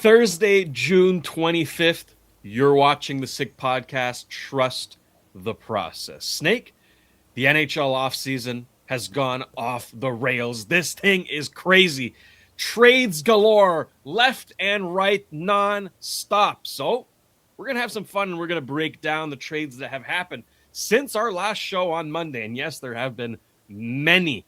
Thursday, June 25th. You're watching the Sick Podcast. Trust the process. Snake, the NHL offseason has gone off the rails. This thing is crazy. Trades galore, left and right, non-stop. So we're going to have some fun, and we're going to break down the trades that have happened since our last show on Monday. And yes, there have been many.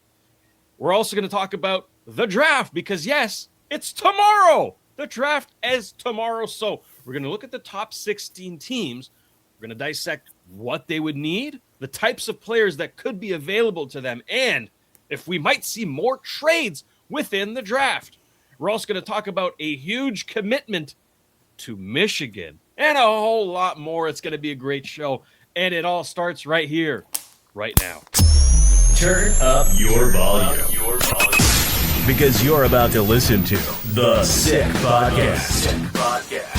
We're also going to talk about the draft because, yes, it's tomorrow. The draft is tomorrow. So we're going to look at the top 16 teams. We're going to dissect what they would need, the types of players that could be available to them, and if we might see more trades within the draft. We're also going to talk about a huge commitment to Michigan and a whole lot more. It's going to be a great show, and it all starts right here, right now. Turn up your volume. Because you're about to listen to The Sick Podcast.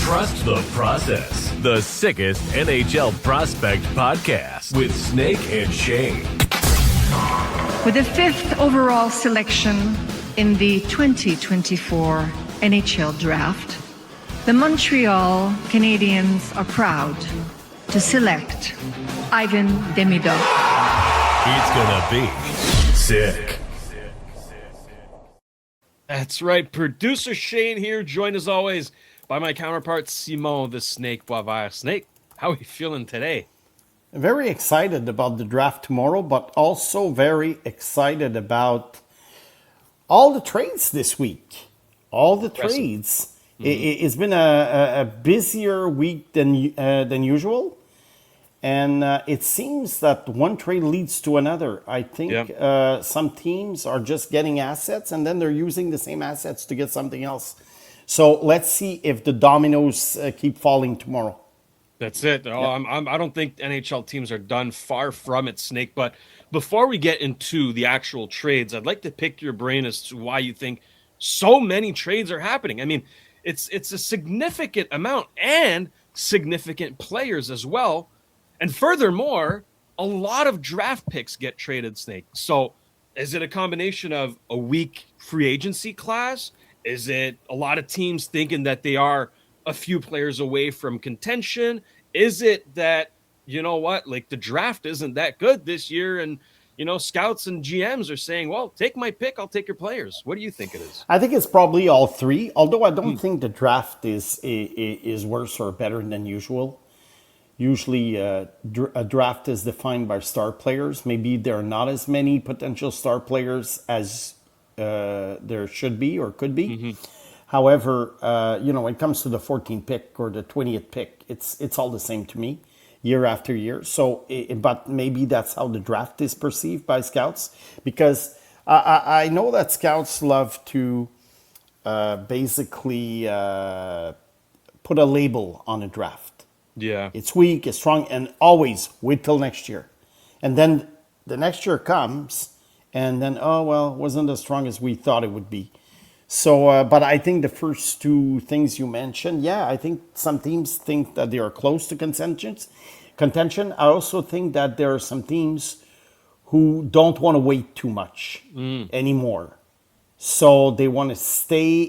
Trust the process. The sickest NHL prospect podcast with Snake and Shayne. With the 5th overall selection in the 2024 NHL Draft, the Montreal Canadiens are proud to select Ivan Demidov. It's gonna be sick. That's right. Producer Shayne here, joined as always by my counterpart, Simon the Snake Boisvert. Snake, how are you feeling today? Very excited about the draft tomorrow, but also very excited about all the trades this week. All the trades. Mm-hmm. It's been a busier week than usual. And it seems that one trade leads to another. I think some teams are just getting assets and then they're using the same assets to get something else. So let's see if the dominoes keep falling tomorrow. That's it. I don't think NHL teams are done. Far from it, Snake. But before we get into the actual trades, I'd like to pick your brain as to why you think so many trades are happening. I mean, it's a significant amount and significant players as well. And furthermore, a lot of draft picks get traded, Snake. So is it a combination of a weak free agency class? Is it a lot of teams thinking that they are a few players away from contention? Is it that, you know what, like the draft isn't that good this year and, you know, scouts and GMs are saying, well, take my pick, I'll take your players. What do you think it is? I think it's probably all three, although I don't think the draft is worse or better than usual. Usually a draft is defined by star players. Maybe there are not as many potential star players as there should be or could be. Mm-hmm. However, when it comes to the 14th pick or the 20th pick, it's all the same to me year after year. So, but maybe that's how the draft is perceived by scouts. Because I know that scouts love to basically put a label on a draft. Yeah. It's weak, it's strong, and always wait till next year. And then the next year comes, and then, wasn't as strong as we thought it would be. So, but I think the first two things you mentioned, I think some teams think that they are close to contention. I also think that there are some teams who don't want to wait too much anymore. So they want to stay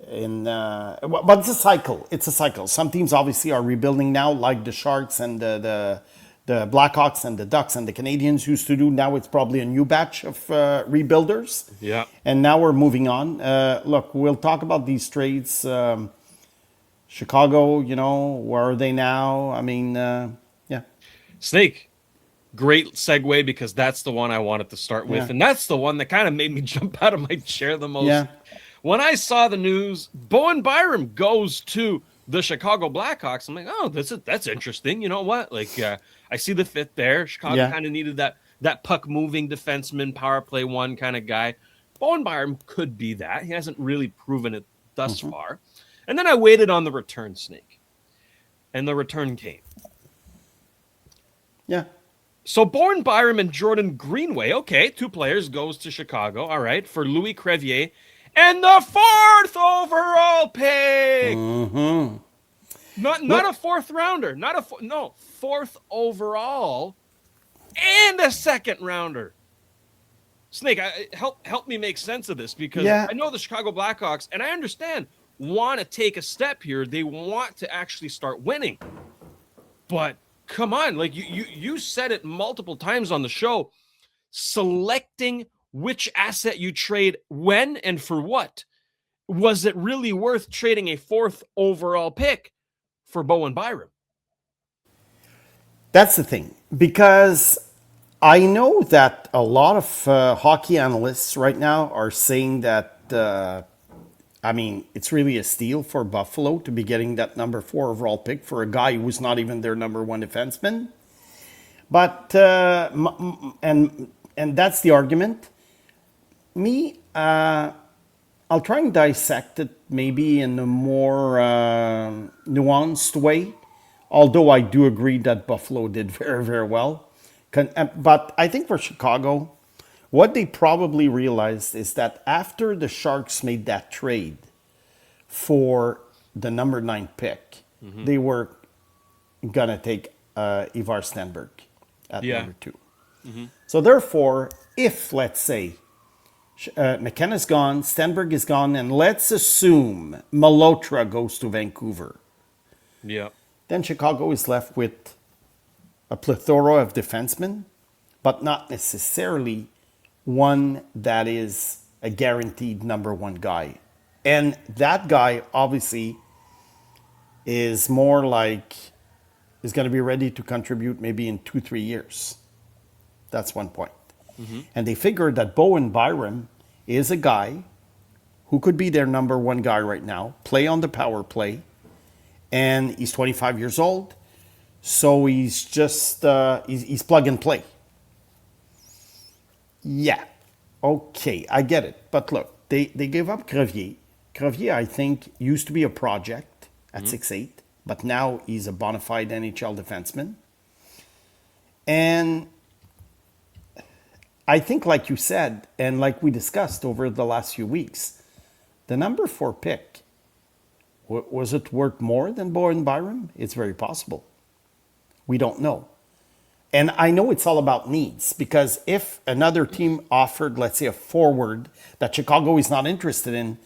but it's a cycle. It's a cycle. Some teams obviously are rebuilding now, like the Sharks and the Blackhawks and the Ducks and the Canadiens used to do. Now it's probably a new batch of rebuilders. Yeah. And now we're moving on. Look, we'll talk about these trades. Chicago, where are they now? I mean, Snake, great segue because that's the one I wanted to start with. And that's the one that kind of made me jump out of my chair the most. Yeah. When I saw the news, Bowen Byram goes to the Chicago Blackhawks. I'm like, oh, that's interesting. You know what? Like, I see the fit there. Chicago kind of needed that puck-moving defenseman, power play one kind of guy. Bowen Byram could be that. He hasn't really proven it thus far. And then I waited on the return, Snake. And the return came. Yeah. So Bowen Byram and Jordan Greenway, okay, two players, goes to Chicago, all right, for Louis Crevier. And the 4th overall pick. Mm-hmm. Not a fourth rounder. Fourth overall and a second rounder. Snake, help me make sense of this, because Yeah. I know the Chicago Blackhawks, and I understand, want to take a step here. They want to actually start winning. But come on, like you said it multiple times on the show, selecting which asset you trade when and for what. Was it really worth trading a 4th overall pick for Bowen Byram? That's the thing, because I know that a lot of hockey analysts right now are saying that, it's really a steal for Buffalo to be getting that number 4 overall pick for a guy who was not even their number 1 defenseman. But, and that's the argument. Me, I'll try and dissect it maybe in a more nuanced way, although I do agree that Buffalo did very, very well. But I think for Chicago, what they probably realized is that after the Sharks made that trade for the number 9 pick, they were going to take Ivar Stenberg at number 2. So therefore, if, let's say, McKenna's gone, Stenberg is gone, and let's assume Malhotra goes to Vancouver. Yeah. Then Chicago is left with a plethora of defensemen, but not necessarily one that is a guaranteed number 1 guy. And that guy obviously is more like, is going to be ready to contribute maybe in 2-3 years. That's one point. And they figured that Bowen Byram is a guy who could be their number 1 guy right now, play on the power play, and he's 25 years old, so he's just, he's plug and play. Yeah, okay, I get it. But look, they gave up Crevier. Crevier, I think, used to be a project at 6'8", but now he's a bona fide NHL defenseman. And I think, like you said, and like we discussed over the last few weeks, the number 4 pick, was it worth more than Bowen Byram? It's very possible. We don't know. And I know it's all about needs, because if another team offered, let's say, a forward that Chicago is not interested in,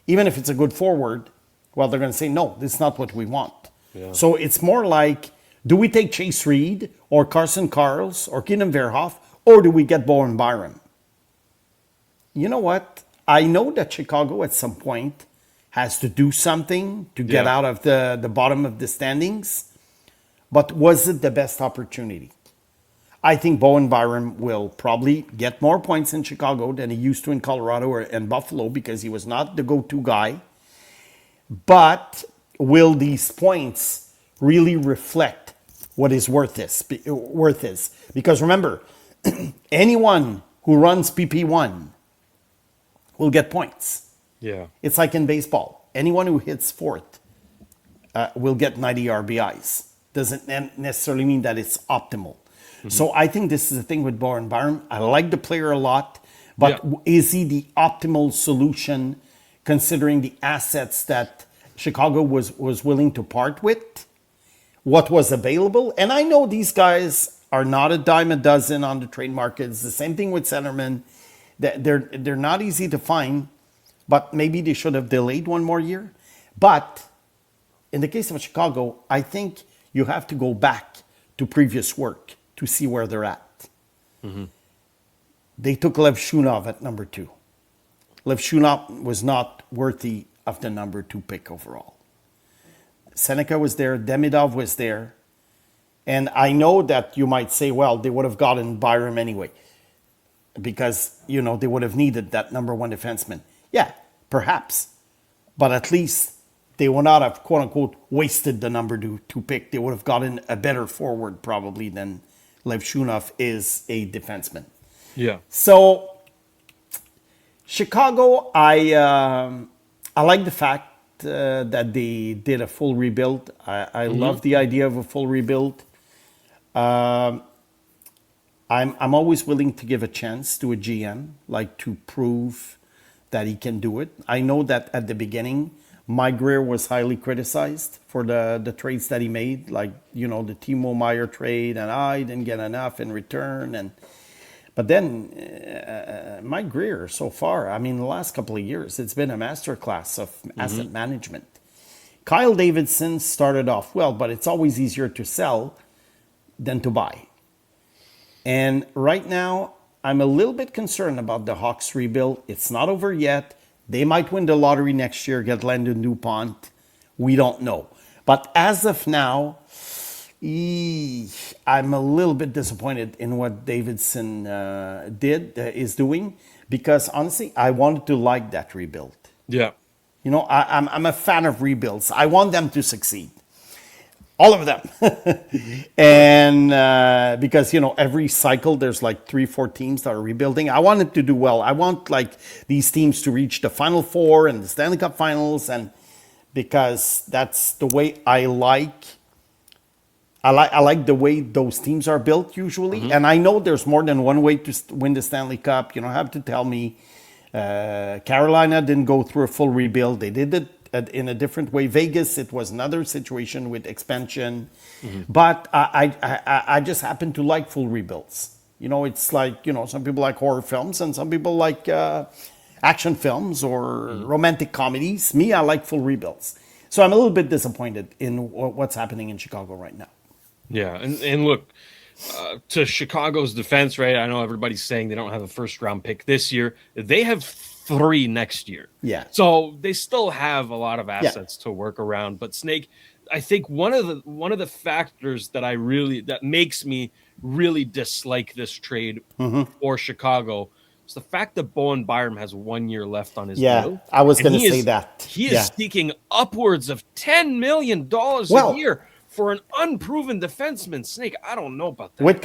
even if it's a good forward, well, they're going to say, no, this is not what we want. Yeah. So it's more like, do we take Chase Reed or Carson Karls or Keenan Verhoff, or do we get Bowen Byram? You know what? I know that Chicago at some point has to do something to get out of the bottom of the standings. But was it the best opportunity? I think Bowen Byram will probably get more points in Chicago than he used to in Colorado and Buffalo, because he was not the go-to guy. But will these points really reflect what his worth is? Because remember, anyone who runs PP1 will get points. Yeah. It's like in baseball. Anyone who hits 4th will get 90 RBIs. Doesn't necessarily mean that it's optimal. So I think this is the thing with Bowen Byram. I like the player a lot, but is he the optimal solution considering the assets that Chicago was willing to part with? What was available? And I know these guys are not a dime a dozen on the trade market. It's the same thing with centermen. They're not easy to find, but maybe they should have delayed one more year. But in the case of Chicago, I think you have to go back to previous work to see where they're at. They took Lev Shunov at number 2. Lev Shunov was not worthy of the number 2 pick overall. Seneca was there, Demidov was there. And I know that you might say, well, they would have gotten Byram anyway, because, they would have needed that number 1 defenseman. Yeah, perhaps. But at least they would not have, quote unquote, wasted the number 2 pick. They would have gotten a better forward probably than Lev Shunov is a defenseman. Yeah. So Chicago, I like the fact that they did a full rebuild. I love the idea of a full rebuild. I'm always willing to give a chance to a GM, like to prove that he can do it. I know that at the beginning, Mike Greer was highly criticized for the trades that he made, like, the Timo Meier trade, and I didn't get enough in return. But then Mike Greer, so far, I mean, the last couple of years, it's been a masterclass of asset management. Kyle Davidson started off well, but it's always easier to sell than to buy. And right now, I'm a little bit concerned about the Hawks rebuild. It's not over yet. They might win the lottery next year, get Landon DuPont. We don't know. But as of now, I'm a little bit disappointed in what Davidson is doing, because honestly, I wanted to like that rebuild. Yeah. You know, I'm a fan of rebuilds. I want them to succeed. All of them. And because, you know, every cycle there's like 3-4 teams that are rebuilding. I want it to do well. I want like these teams to reach the Final Four and the Stanley Cup Finals, and because that's the way I like the way those teams are built usually. And I know there's more than one way to win the Stanley Cup. You don't have to tell me. Carolina didn't go through a full rebuild. They did it in a different way. Vegas, it was another situation with expansion. But I just happen to like full rebuilds. You know, it's like, you know, some people like horror films and some people like action films or romantic comedies. Me, I like full rebuilds. So I'm a little bit disappointed in what's happening in Chicago right now. Yeah, and look, to Chicago's defense, right? I know everybody's saying they don't have a first-round pick this year. They have 3 next year. Yeah. So they still have a lot of assets to work around. But Snake, I think one of the factors that makes me really dislike this trade for Chicago is the fact that Bowen Byram has 1 year left on his deal. I was going to say that. He is seeking upwards of $10 million a year for an unproven defenseman. Snake, I don't know about that. With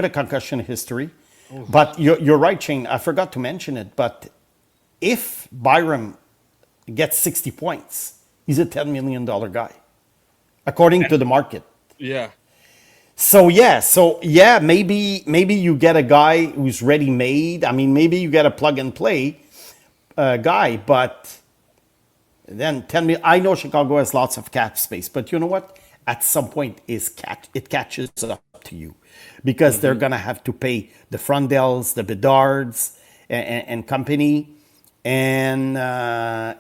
a concussion history. But you're right, Shayne. I forgot to mention it. But if Byram gets 60 points, he's a $10 million guy, according to the market. Yeah. So maybe you get a guy who's ready-made. I mean, maybe you get a plug-and-play guy, but then 10 million. I know Chicago has lots of cap space, but you know what? At some point, it catches up to you, because they're going to have to pay the Frondels, the Bedards, and company. And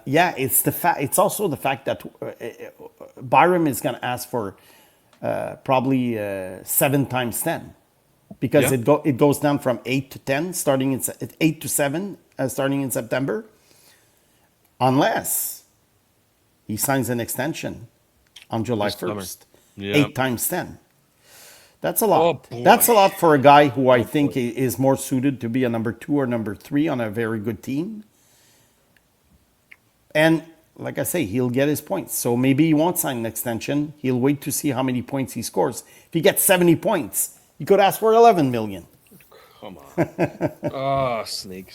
it's also the fact that Byram is going to ask for probably 7 times 10, because it goes down from 8 to 10, starting in 8 to 7, starting in September, unless he signs an extension on July 1st. 8 times 10. That's a lot. That's a lot for a guy who I think is more suited to be a number 2 or number 3 on a very good team. And like I say, he'll get his points. So maybe he won't sign an extension. He'll wait to see how many points he scores. If he gets 70 points, he could ask for $11 million. Come on. Snake.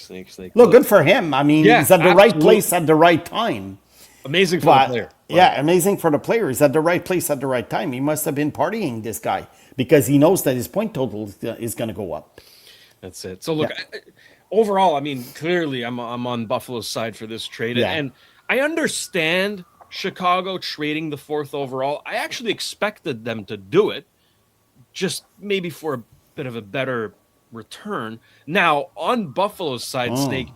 Look, good for him. I mean, he's at the right place at the right time. Amazing for the player. Yeah, amazing for the player. He's at the right place at the right time. He must have been partying, this guy, because he knows that his point total is going to go up. That's it. So look, overall, I mean, clearly I'm on Buffalo's side for this trade. And I understand Chicago trading the 4th overall. I actually expected them to do it, just maybe for a bit of a better return. Now, on Buffalo's side, Snake,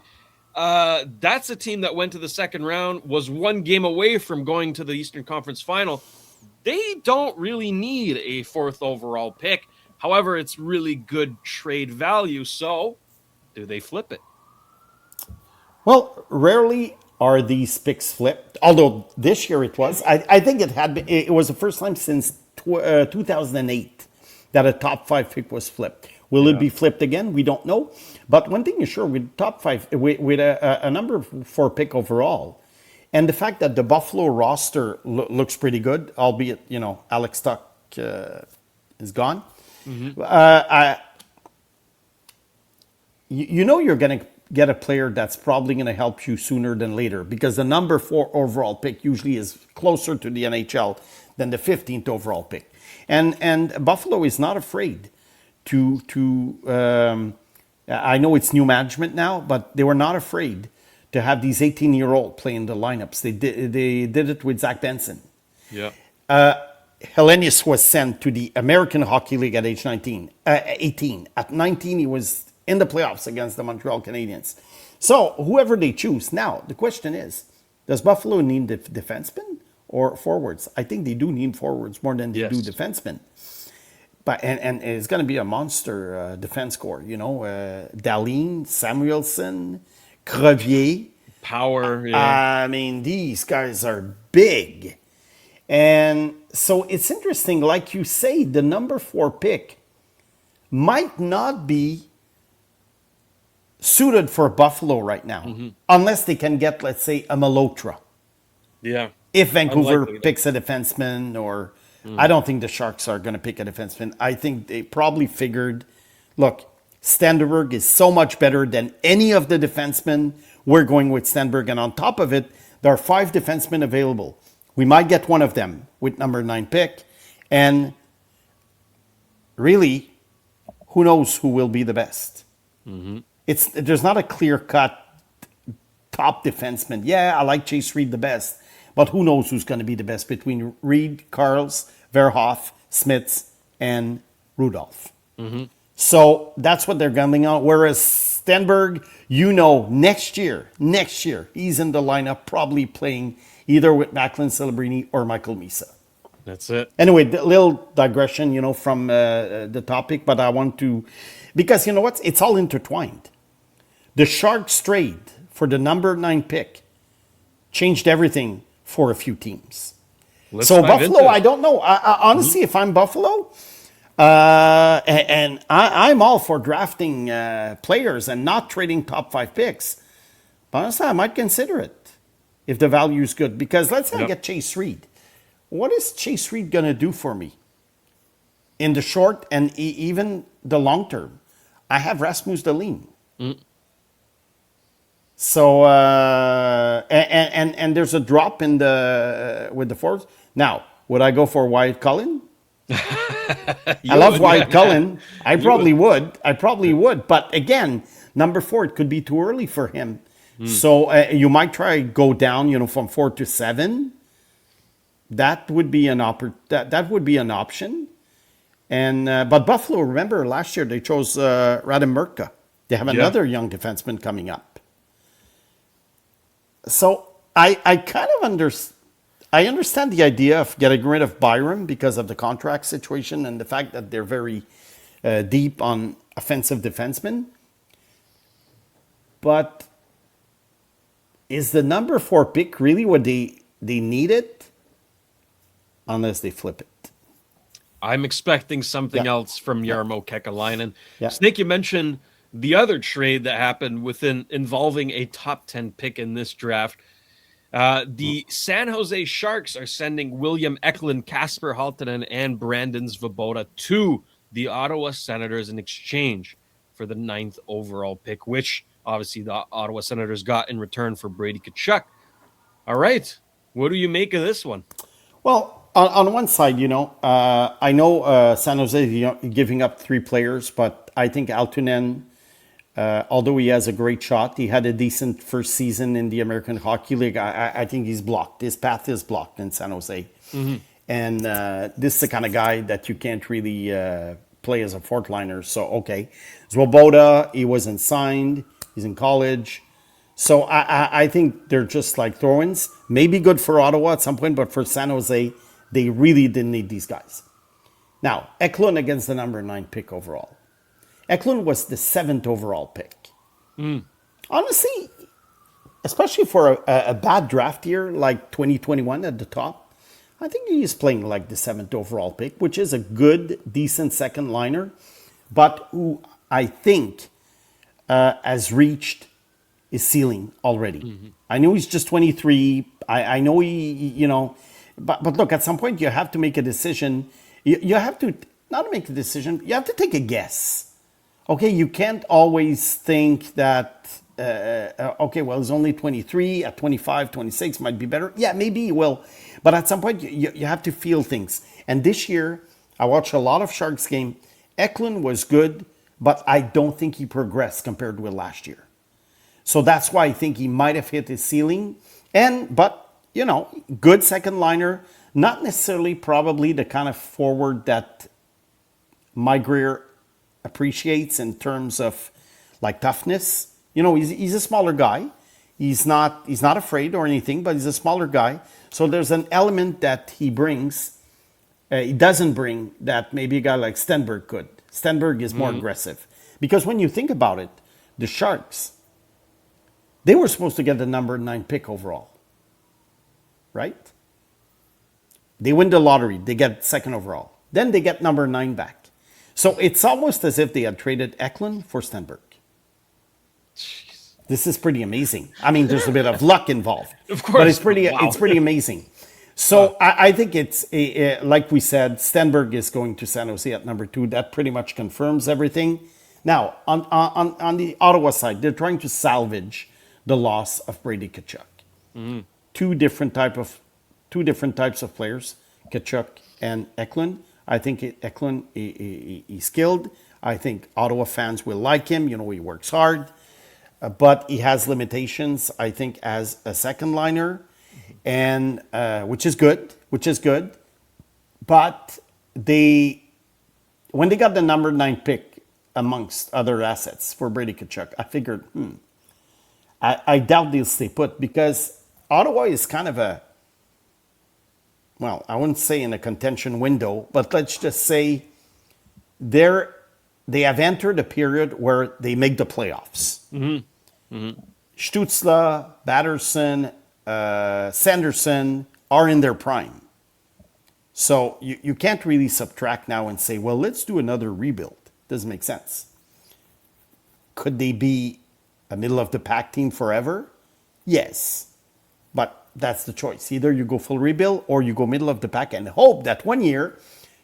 that's a team that went to the second round, was 1 game away from going to the Eastern Conference Final. They don't really need a 4th overall pick. However, it's really good trade value. So, do they flip it? Well, rarely are these picks flipped. Although this year it was. I think it was the first time since 2008 that a top 5 pick was flipped. Will it be flipped again? We don't know. But one thing is sure, with top 5, with a number 4 pick overall, and the fact that the Buffalo roster looks pretty good, albeit, you know, Alex Tuch is gone. You know you're going to get a player that's probably going to help you sooner than later, because the number 4 overall pick usually is closer to the NHL than the 15th overall pick. And Buffalo is not afraid to I know it's new management now, but they were not afraid to have these 18-year-old play in the lineups. They did it with Zach Benson. Yeah. Hellenius was sent to the American Hockey League at age 18. At 19, he was in the playoffs against the Montreal Canadiens. So whoever they choose. Now, the question is, does Buffalo need defensemen or forwards? I think they do need forwards more than they do defensemen. But and it's going to be a monster defense corps. You know, Dahlin, Samuelson, Crevier. Power. I mean, these guys are big. And so it's interesting, like you say, the number 4 pick might not be suited for Buffalo right now, unless they can get, let's say, a Malotra. Yeah. If Vancouver picks a defenseman, or I don't think the Sharks are going to pick a defenseman. I think they probably figured, look, Stenberg is so much better than any of the defensemen. We're going with Stenberg, and on top of it, there are 5 defensemen available. We might get one of them with number 9 pick, and really, who knows who will be the best? There's not a clear-cut top defenseman. Yeah, I like Chase Reed the best, but who knows who's going to be the best between Reed, Karls, Verhoff, Smits, and Rudolph. So that's what they're gambling on. Whereas Stenberg, next year, he's in the lineup, probably playing either with Macklin Celebrini or Michael Misa. That's it. Anyway, a little digression, from the topic, but I want to, because you know what? It's all intertwined. The Sharks trade for the number 9 pick changed everything for a few teams. So Buffalo, I don't know. I honestly, if I'm Buffalo, and I'm all for drafting players and not trading top 5 picks, but honestly, I might consider it if the value is good. Because let's say I get Chase Reed. What is Chase Reed going to do for me in the short and even the long term? I have Rasmus Dahlin. So and there's a drop in with the forwards. Now, would I go for Wyatt Cullen? I love Wyatt Cullen. I probably would. But again, number 4, it could be too early for him. So you might try go down, from 4 to 7. That would be an that would be an option. And but Buffalo, remember last year they chose Radim Murka. They have another young defenseman coming up. So I kind of understand the idea of getting rid of Byram because of the contract situation and the fact that they're very deep on offensive defensemen. But is the number 4 pick really what they needed? Unless they flip it. I'm expecting something else from Jarmo Kekalainen. Yeah. Snake, you mentioned the other trade that happened involving a top 10 pick in this draft. The San Jose Sharks are sending William Eklund, Kasper Halttunen, and Brandon Svoboda to the Ottawa Senators in exchange for the 9th overall pick, which obviously the Ottawa Senators got in return for Brady Tkachuk. All right. What do you make of this one? Well, on one side, I know San Jose is giving up 3 players, but I think Halttunen, although he has a great shot, he had a decent first season in the American Hockey League. I think he's blocked. His path is blocked in San Jose. And this is the kind of guy that you can't really play as a fourth liner. So, okay. Svoboda, he wasn't signed. He's in college. So I think they're just like throw-ins. Maybe good for Ottawa at some point, but for San Jose, they really didn't need these guys. Now, Eklund against the number 9 pick overall. Eklund was the 7th overall pick. Honestly, especially for a bad draft year like 2021 at the top, I think he's playing like the 7th overall pick, which is a good, decent second liner, but who I think has reached his ceiling already. I know he's just 23. I know he, but look, at some point you have to make a decision. You have to not make a decision. You have to take a guess. Okay, you can't always think that, he's only 23, at 25, 26 might be better. Yeah, maybe he will. But at some point, you have to feel things. And this year, I watched a lot of Sharks game. Eklund was good, but I don't think he progressed compared with last year. So that's why I think he might have hit his ceiling. But good second liner, not necessarily probably the kind of forward that Mike Greer appreciates in terms of like toughness. You know, he's a smaller guy. He's not afraid or anything, but he's a smaller guy. So there's an element that he brings. He doesn't bring that maybe a guy like Stenberg could. Stenberg is more aggressive. Because when you think about it, the Sharks, they were supposed to get the number 9 pick overall. Right? They win the lottery. They get second overall. Then they get number 9 back. So it's almost as if they had traded Eklund for Stenberg. Jeez. This is pretty amazing. I mean, there's a bit of luck involved. Of course. But it's pretty amazing. So I think it's, like we said, Stenberg is going to San Jose at number 2. That pretty much confirms everything. Now, on the Ottawa side, they're trying to salvage the loss of Brady Tkachuk. Mm-hmm. Two different types of players, Tkachuk and Eklund. I think Eklund he's skilled. I think Ottawa fans will like him. You know, he works hard, but he has limitations. I think as a second liner, and which is good. But when they got the number 9 pick amongst other assets for Brady Tkachuk, I figured, I doubt they'll stay put because Ottawa is kind of I wouldn't say in a contention window, but let's just say they have entered a period where they make the playoffs. Mm-hmm. Mm-hmm. Stützle, Batterson, Sanderson are in their prime. So you can't really subtract now and say, well, let's do another rebuild. Doesn't make sense. Could they be a middle of the pack team forever? Yes. But that's the choice. Either you go full rebuild or you go middle of the pack and hope that one year,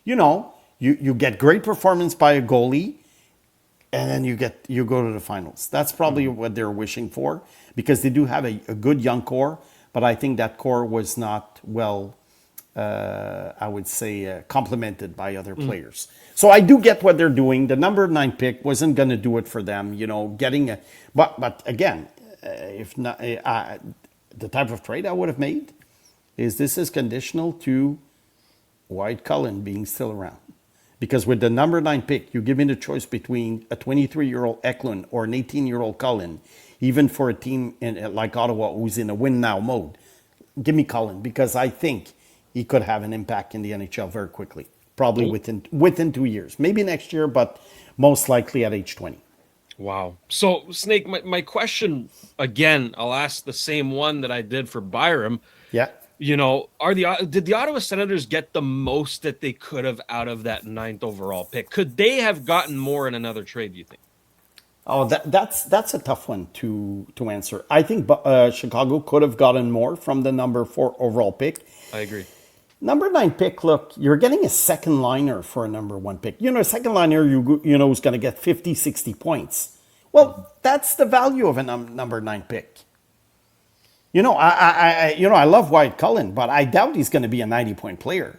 you get great performance by a goalie and then you go to the finals. That's probably what they're wishing for because they do have a good young core, but I think that core was not well, I would say, complemented by other players. So I do get what they're doing. The number 9 pick wasn't going to do it for them, but again, if not, the type of trade I would have made is conditional to Wyatt Cullen being still around. Because with the number 9 pick, you give me the choice between a 23-year-old Eklund or an 18-year-old Cullen, even for a team like Ottawa who's in a win-now mode. Give me Cullen because I think he could have an impact in the NHL very quickly, probably within 2 years. Maybe next year, but most likely at age 20. Wow. So, Snake, my question, again, I'll ask the same one that I did for Byram. Yeah. Did the Ottawa Senators get the most that they could have out of that 9th overall pick? Could they have gotten more in another trade, do you think? Oh, that's a tough one to answer. I think Chicago could have gotten more from the number 4 overall pick. I agree. Number 9 pick, look, you're getting a second liner for a number 1 pick. A second liner, who's going to get 50, 60 points. Well, that's the value of a number 9 pick. I love Wyatt Cullen, but I doubt he's going to be a 90-point player.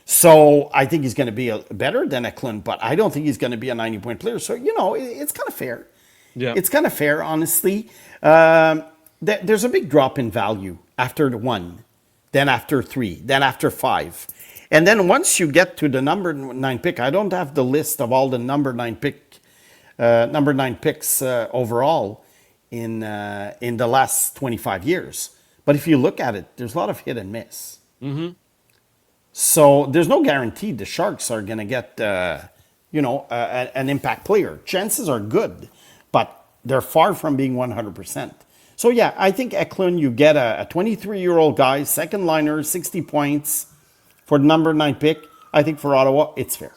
So I think he's going to be better than Eklund, but I don't think he's going to be a 90-point player. So, it's kind of fair. Yeah. It's kind of fair, honestly. There's a big drop in value after the 1. Then after 3, then after 5. And then once you get to the number 9 pick, I don't have the list of all the number 9 picks overall in the last 25 years. But if you look at it, there's a lot of hit and miss. Mm-hmm. So there's no guarantee the Sharks are going to get, an impact player. Chances are good, but they're far from being 100%. So, yeah, I think Eklund, you get a 23-year-old guy, second liner, 60 points for the number 9 pick. I think for Ottawa, it's fair.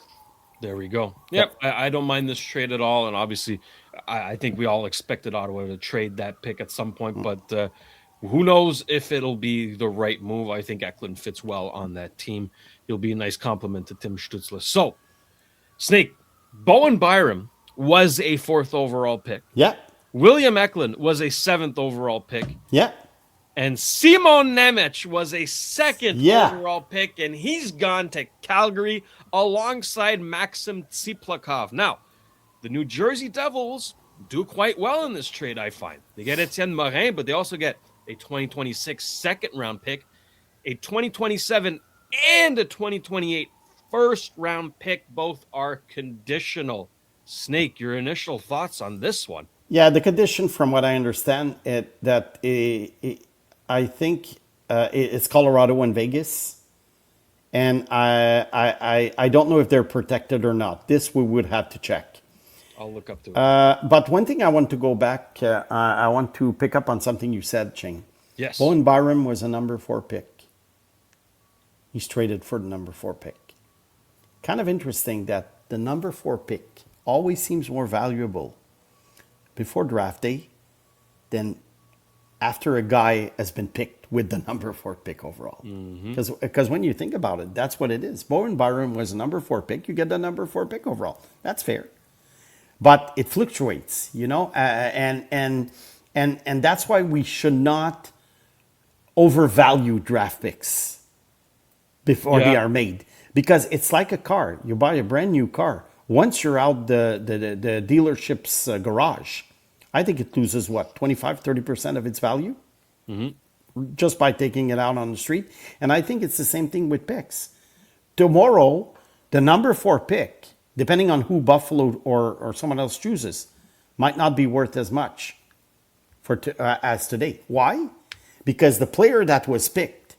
There we go. Yep, I don't mind this trade at all. And obviously, I think we all expected Ottawa to trade that pick at some point. But who knows if it'll be the right move. I think Eklund fits well on that team. He'll be a nice compliment to Tim Stützle. So, Snake, Bowen Byram was a 4th overall pick. Yeah. William Eklund was a 7th overall pick. Yeah. And Simon Nemec was a 2nd overall pick, and he's gone to Calgary alongside Maxim Tsiplakov. Now, the New Jersey Devils do quite well in this trade, I find. They get Etienne Morin, but they also get a 2026 second-round pick, a 2027 and a 2028 first-round pick. Both are conditional. Snake, your initial thoughts on this one? Yeah, the condition, from what I understand, I think it's Colorado and Vegas, and I don't know if they're protected or not. This we would have to check. I'll look up to it. But one thing I want to go back, I want to pick up on something you said, Shayne. Yes. Bowen Byram was a number 4 pick. He's traded for the number 4 pick. Kind of interesting that the number 4 pick always seems more valuable before draft day than after a guy has been picked with the number 4 pick overall. Because when you think about it, that's what it is. Bowen Byram was a number 4 pick. You get the number 4 pick overall. That's fair. But it fluctuates, and that's why we should not overvalue draft picks before they are made. Because it's like a car. You buy a brand new car. Once you're out the dealership's garage, I think it loses, 25-30% of its value? Just by taking it out on the street. And I think it's the same thing with picks. Tomorrow, the number 4 pick, depending on who Buffalo or someone else chooses, might not be worth as much as today. Why? Because the player that was picked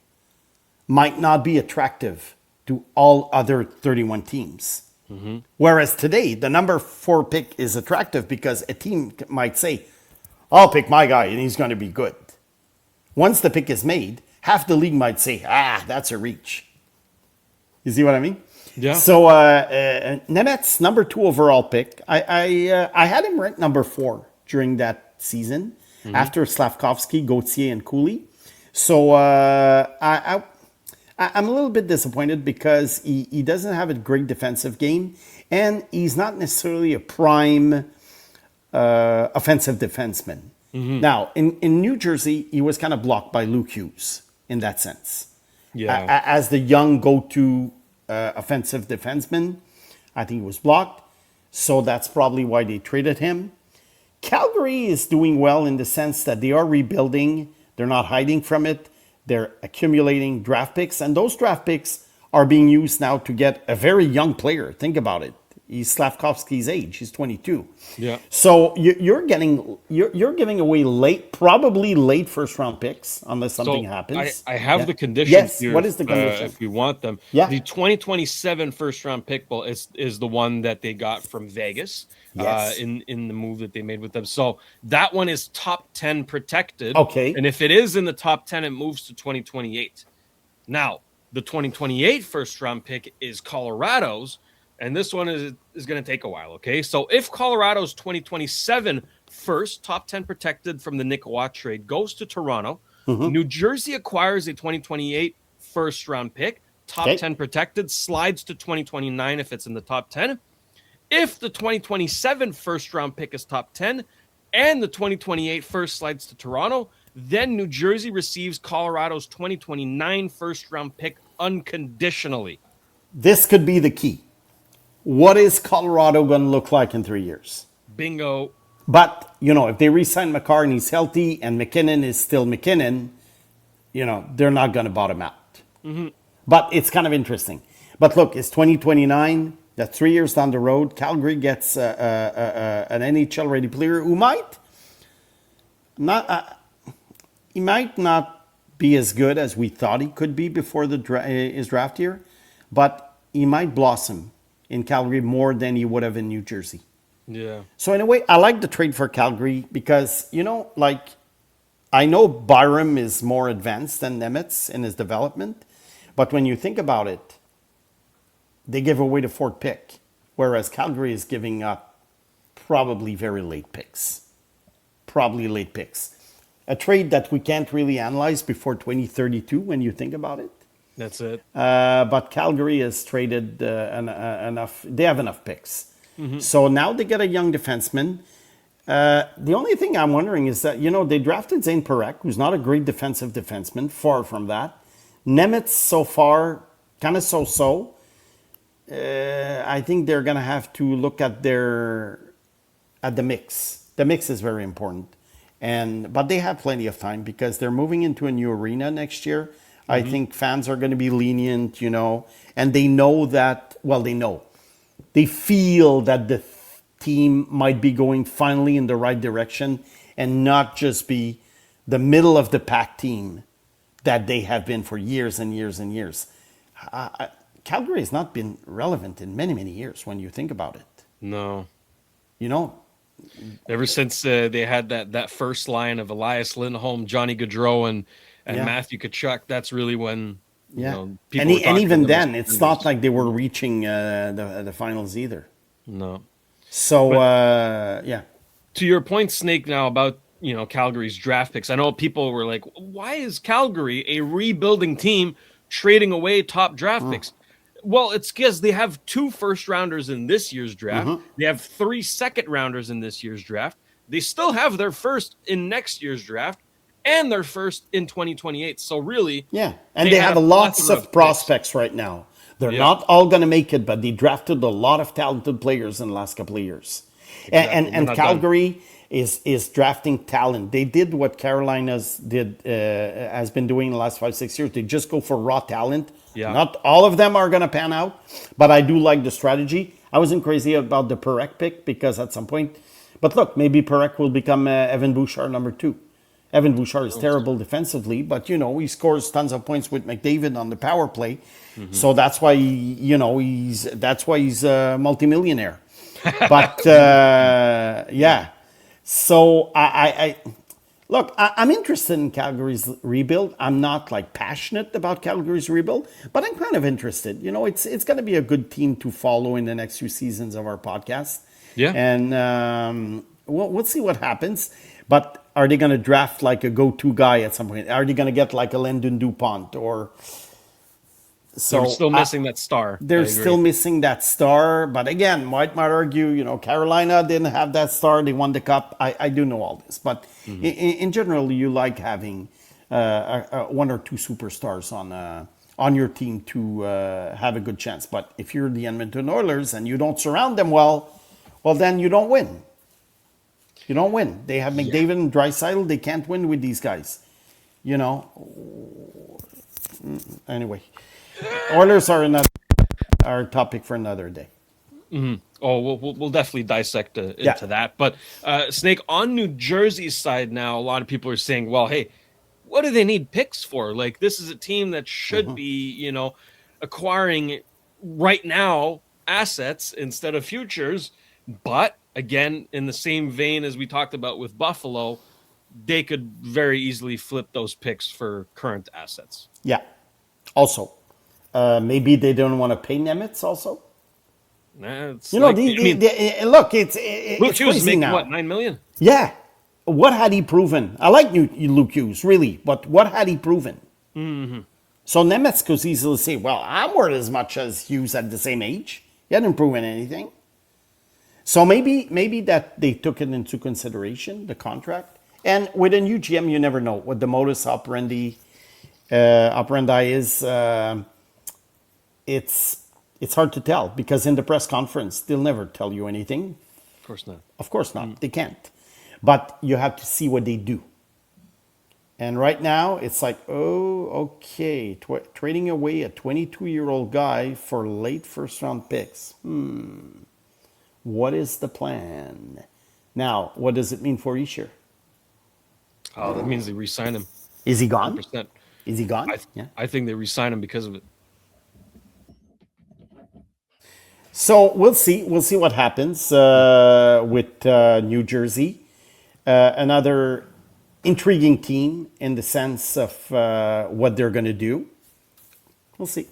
might not be attractive to all other 31 teams. Whereas today, the number 4 pick is attractive because a team might say, I'll pick my guy and he's going to be good. Once the pick is made, half the league might say, that's a reach. You see what I mean? Yeah. So Nemet's number 2 overall pick. I had him ranked number 4 during that season after Slavkovsky, Gauthier, and Cooley. So I'm a little bit disappointed because he doesn't have a great defensive game, and he's not necessarily a prime offensive defenseman. Now, in New Jersey, he was kind of blocked by Luke Hughes in that sense. Yeah. As the young go-to offensive defenseman, I think he was blocked. So that's probably why they traded him. Calgary is doing well in the sense that they are rebuilding. They're not hiding from it. They're accumulating draft picks, and those draft picks are being used now to get a very young player. Think about it. He's Slavkovsky's age. He's 22. Yeah. So you're giving away probably late first round picks unless something happens. I have the conditions. Yes. Here, What is the condition? if we want them. Yeah. The 2027 first round pick is the one that they got from Vegas. Yes. In the move that they made with them. So that one is top 10 protected. Okay. And if it is in the top 10, it moves to 2028. Now, the 2028 first round pick is Colorado's, and this one is going to take a while, okay? So if Colorado's 2027 first, top 10 protected from the Nick Watt trade, goes to Toronto, New Jersey acquires a 2028 first round pick, top 10 protected, slides to 2029 if it's in the top 10. If the 2027 first round pick is top 10 and the 2028 first slides to Toronto, then New Jersey receives Colorado's 2029 first round pick unconditionally. This could be the key. What is Colorado going to look like in 3 years? Bingo. But, if they re-sign McCarr and he's healthy and McKinnon is still McKinnon, they're not going to bottom out. But it's kind of interesting. But look, it's 2029. That's 3 years down the road. Calgary gets an NHL-ready player who might not be as good as we thought he could be before his draft year, but he might blossom in Calgary more than he would have in New Jersey. Yeah. So in a way, I like the trade for Calgary because, I know Byram is more advanced than Nemetz in his development, but when you think about it, they give away the 4th pick, whereas Calgary is giving up probably very late picks. A trade that we can't really analyze before 2032 when you think about it. That's it. But Calgary has traded enough. They have enough picks. So now they get a young defenseman. The only thing I'm wondering is that, they drafted Zane Parekh, who's not a great defensive defenseman, far from that. Nemetz so far, kind of so-so. I think they're going to have to look at the mix. The mix is very important. But they have plenty of time because they're moving into a new arena next year. I think fans are going to be lenient, and they know that, they feel that the team might be going finally in the right direction and not just be the middle of the pack team that they have been for years and years and years. Calgary has not been relevant in many, many years when you think about it. No. You know, Ever since they had that first line of Elias Lindholm, Johnny Gaudreau, and Matthew Tkachuk, that's really when people were and even talking then, about it's not like they were reaching the finals either. No. So To your point, Snake, now about Calgary's draft picks. I know people were like, "Why is Calgary, a rebuilding team, trading away top draft picks?" Well, it's because they have 2 first-rounders in this year's draft. They have 3 second-rounders in this year's draft. They still have their first in next year's draft and their first in 2028. So really, and they have lots of prospects right now. They're not all going to make it, but they drafted a lot of talented players in the last couple of years. Exactly. And Calgary is drafting talent. They did what Carolina's has been doing the last 5-6 years. They just go for raw talent. Yeah. Not all of them are going to pan out, but I do like the strategy. I wasn't crazy about the Perek pick because at some point, but look, maybe Perek will become Evan Bouchard number 2. Evan Bouchard is terrible defensively, but he scores tons of points with McDavid on the power play. So that's why he's a multimillionaire. But so I'm interested in Calgary's rebuild. I'm not like passionate about Calgary's rebuild, but I'm kind of interested. It's going to be a good team to follow in the next few seasons of our podcast. Yeah, and we'll see what happens. But are they going to draft like a go-to guy at some point? Are they going to get like a Landon DuPont or? So they're still missing that star. They're still missing that star. But again, might argue, Carolina didn't have that star. They won the cup. I do know all this. But in general, you like having 1 or 2 superstars on your team to have a good chance. But if you're the Edmonton Oilers and you don't surround them well, then you don't win. You don't win. They have McDavid and Draisaitl. They can't win with these guys. Anyway. Oilers are our topic for another day. Oh, we'll definitely dissect into that. But Snake, on New Jersey's side now, a lot of people are saying, well, hey, what do they need picks for? Like, this is a team that should be, acquiring right now assets instead of futures. But again, in the same vein as we talked about with Buffalo, they could very easily flip those picks for current assets. Yeah. Also, maybe they don't want to pay Nemitz also. Look, it's Luke Hughes crazy making now. what, $9 million? Yeah. What had he proven? I like Luke Hughes, really, but what had he proven? So Nemitz could easily say, well, I'm worth as much as Hughes at the same age. He hadn't proven anything. So maybe that they took it into consideration, the contract. And with a new GM, you never know what the modus operandi is. It's hard to tell because in the press conference, they'll never tell you anything. Of course not. Of course not. They can't. But you have to see what they do. And right now, it's like, okay, trading away a 22-year-old guy for late first-round picks. What is the plan? Now, what does it mean for Isher? Oh, that means they re-sign him. Is he gone? 100%. Is he gone? I think they re-sign him because of it. So we'll see. We'll see what happens with New Jersey. Another intriguing team in the sense of what they're going to do. We'll see.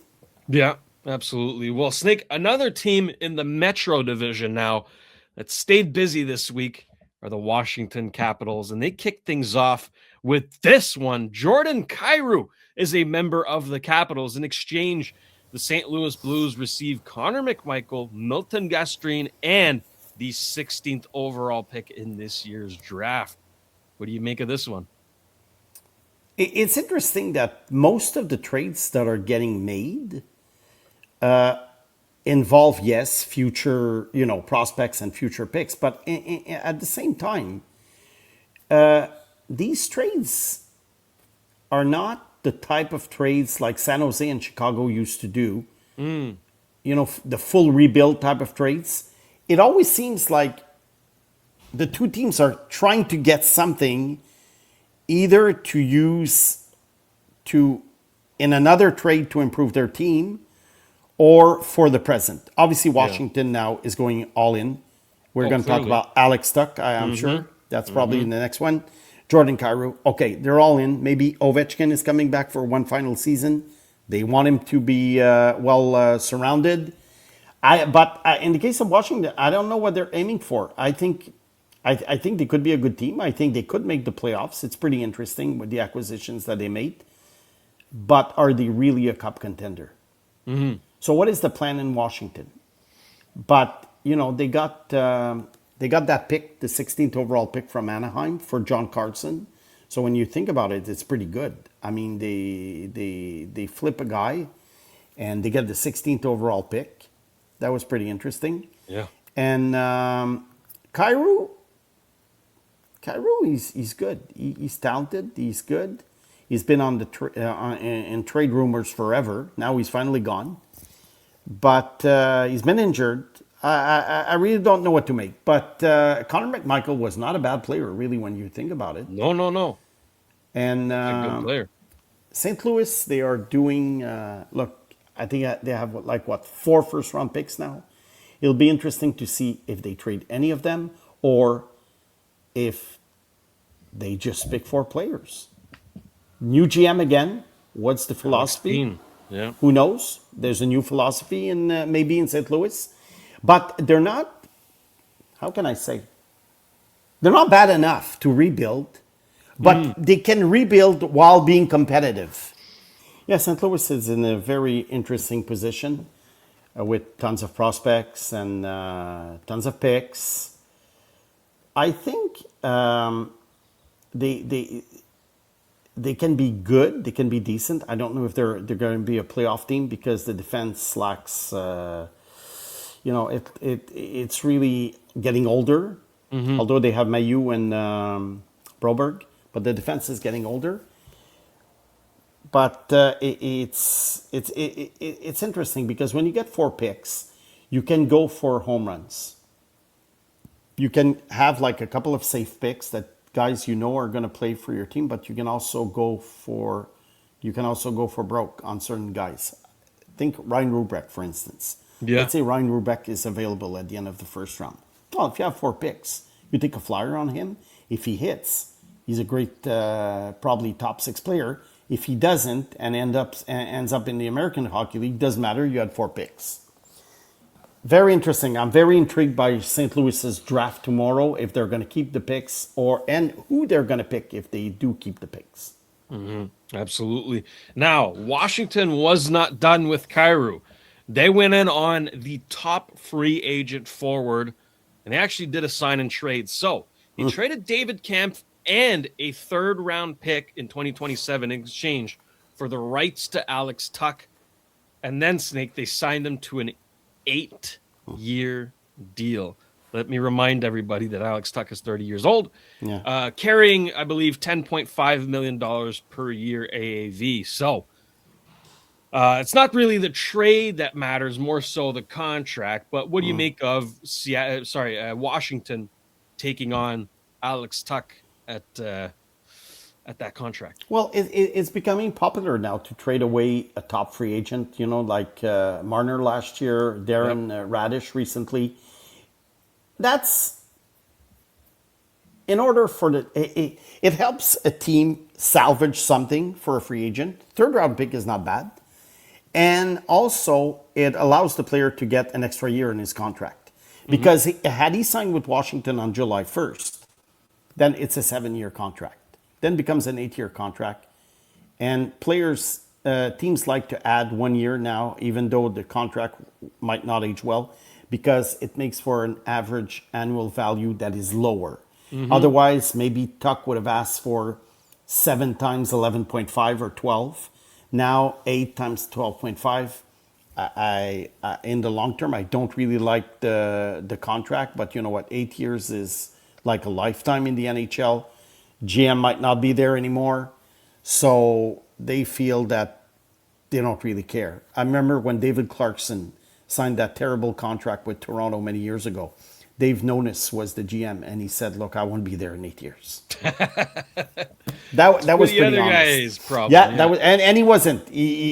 Yeah, absolutely. Well, Snake, another team in the Metro Division now that stayed busy this week are the Washington Capitals, and they kicked things off with this one. Jordan Kyrou is a member of the Capitals. In exchange, the St. Louis Blues receive Connor McMichael, Milton Gastrine, and the 16th overall pick in this year's draft. What do you make of this one? It's interesting that most of the trades that are getting made involve, yes, future, prospects and future picks. But at the same time, these trades are not the type of trades like San Jose and Chicago used to do. The full rebuild type of trades. it always seems like the two teams are trying to get something either to use in another trade to improve their team or for the present. Obviously, Washington now is going all in. We're going to talk about Alex Tuch, I'm sure. That's probably in the next one. Jordan Kyrou. Okay, they're all in. Maybe Ovechkin is coming back for one final season. They want him to be surrounded. But in the case of Washington, I don't know what they're aiming for. I think they could be a good team. I think they could make the playoffs. It's pretty interesting with the acquisitions that they made. But are they really a cup contender? Mm-hmm. So what is the plan in Washington? But, they got that pick, the 16th overall pick from Anaheim for John Carlson. So when you think about it, it's pretty good. I mean, they flip a guy and they get the 16th overall pick. That was pretty interesting. Yeah. And Kyrou, he's good. He's talented. He's good. He's been on in trade rumors forever. Now he's finally gone. But he's been injured. I really don't know what to make. But Connor McMichael was not a bad player, really, when you think about it. No. And A good player. St. Louis, they are doing, look, I think they have, 4 first-round picks now. It'll be interesting to see if they trade any of them or if they just pick 4 players. New GM again. What's the philosophy? Yeah. Who knows? There's a new philosophy maybe in St. Louis. But they're not, how can I say? They're not bad enough to rebuild, but they can rebuild while being competitive. Yeah, St. Louis is in a very interesting position with tons of prospects and tons of picks. I think they can be good. They can be decent. I don't know if they're going to be a playoff team because the defense lacks. It's really getting older. Mm-hmm. Although they have Mailloux and Broberg, but the defense is getting older. But it's interesting because when you get 4 picks, you can go for home runs. You can have like a couple of safe picks that guys are going to play for your team, but you can also go for broke on certain guys. Think Ryan Rubeck, for instance. Yeah. Let's say Ryan Rubeck is available at the end of the first round. Well, if you have 4 picks, you take a flyer on him. If he hits, he's a great, probably top 6 player. If he doesn't and ends up in the American Hockey League, doesn't matter. You had 4 picks. Very interesting. I'm very intrigued by St. Louis's draft tomorrow. If they're going to keep the picks and who they're going to pick if they do keep the picks. Mm-hmm. Absolutely. Now, Washington was not done with Kyrou. They went in on the top free agent forward, and they actually did a sign and trade. So he traded David Kampf and a 3rd-round pick in 2027 in exchange for the rights to Alex Tuch. And then, Snake, they signed him to an 8-year deal. Let me remind everybody that Alex Tuch is 30 years old, carrying, I believe, $10.5 million per year AAV. So it's not really the trade that matters, more so the contract. But what do you make of Washington taking on Alex Tuch at that contract? Well, it's becoming popular now to trade away a top free agent, like Marner last year, Darren Radish recently. That's in order for it helps a team salvage something for a free agent. 3rd-round pick is not bad. And also, it allows the player to get an extra year in his contract. Because had he signed with Washington on July 1st, then it's a 7-year contract. Then becomes an 8-year contract. And teams like to add 1 year now, even though the contract might not age well, because it makes for an average annual value that is lower. Otherwise, maybe Tuch would have asked for 7 times 11.5 or 12. Now 8 times 12.5. I in the long term, I don't really like the contract, but you know what? 8 years is like a lifetime in the NHL. GM might not be there anymore, so they feel that they don't really care. I remember when David Clarkson signed that terrible contract with Toronto many years ago. Dave Nonis was the GM, and he said, "Look, I won't be there in 8 years." that was the pretty other honest. guy's problem. Yeah, that was, and he wasn't.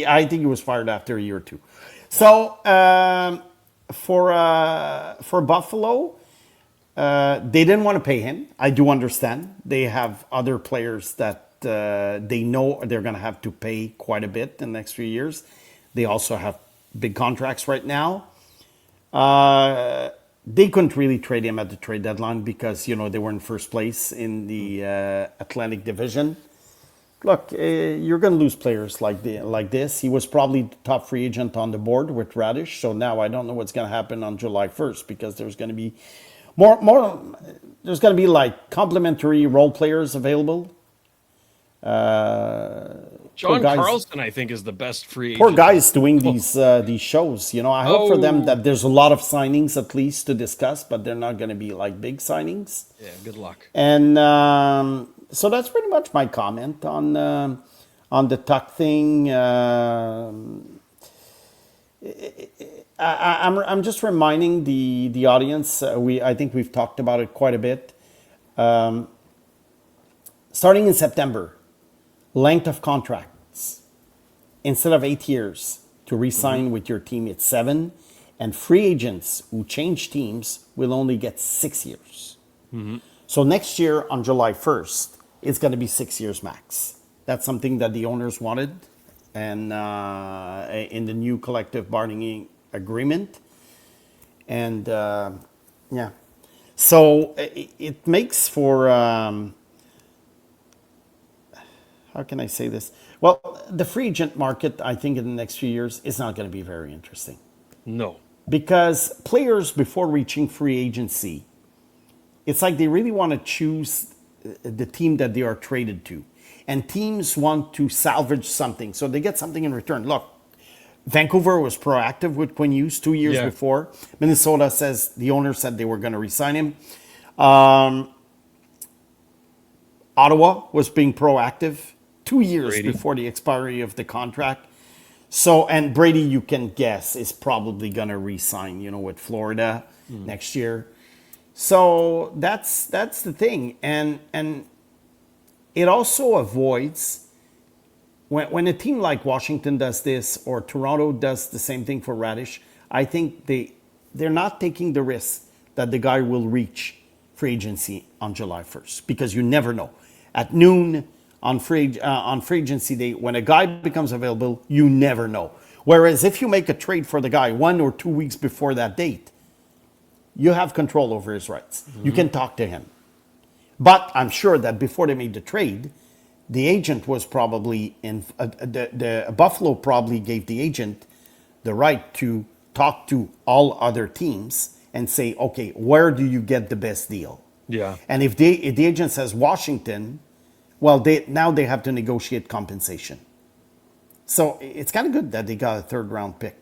I think he was fired after a year or two. So for Buffalo, they didn't want to pay him. I do understand. They have other players that they know they're going to have to pay quite a bit in the next few years. They also have big contracts right now. They couldn't really trade him at the trade deadline because, they were in first place in the Atlantic Division. Look, you're going to lose players like this. He was probably the top free agent on the board with Radish. So now I don't know what's going to happen on July 1st because there's going to be more. There's going to be like complimentary role players available. John Carlson, I think, is the best free agent. Poor guys doing these shows. I hope for them that there's a lot of signings at least to discuss, but they're not going to be like big signings. Yeah, good luck. And so that's pretty much my comment on the Tuch thing. I'm just reminding the audience. I think we've talked about it quite a bit. Starting in September, length of contracts instead of 8 years to re-sign with your team, it's 7, and free agents who change teams will only get 6 years. So next year on July 1st, it's going to be 6 years max. That's something that the owners wanted, and in the new collective bargaining agreement, and so it makes for. How can I say this? Well, the free agent market, I think in the next few years, is not going to be very interesting. No. Because players, before reaching free agency, it's like they really want to choose the team that they are traded to. And teams want to salvage something, so they get something in return. Look, Vancouver was proactive with Quinn Hughes 2 years before. Minnesota says, the owner said they were going to re-sign him. Ottawa was being proactive 2 years before the expiry of the contract. So, and Brady, you can guess, is probably going to re-sign, with Florida next year. So that's the thing. And it also avoids, when a team like Washington does this or Toronto does the same thing for Radish, I think they're not taking the risk that the guy will reach free agency on July 1st, because you never know. At noon on free agency day, when a guy becomes available, you never know. Whereas if you make a trade for the guy 1 or 2 weeks before that date, you have control over his rights. You can talk to him. But I'm sure that before they made the trade, the agent was probably the Buffalo probably gave the agent the right to talk to all other teams and say, okay, where do you get the best deal? Yeah. And if the agent says Washington, well, now they have to negotiate compensation. So it's kind of good that they got a third-round pick.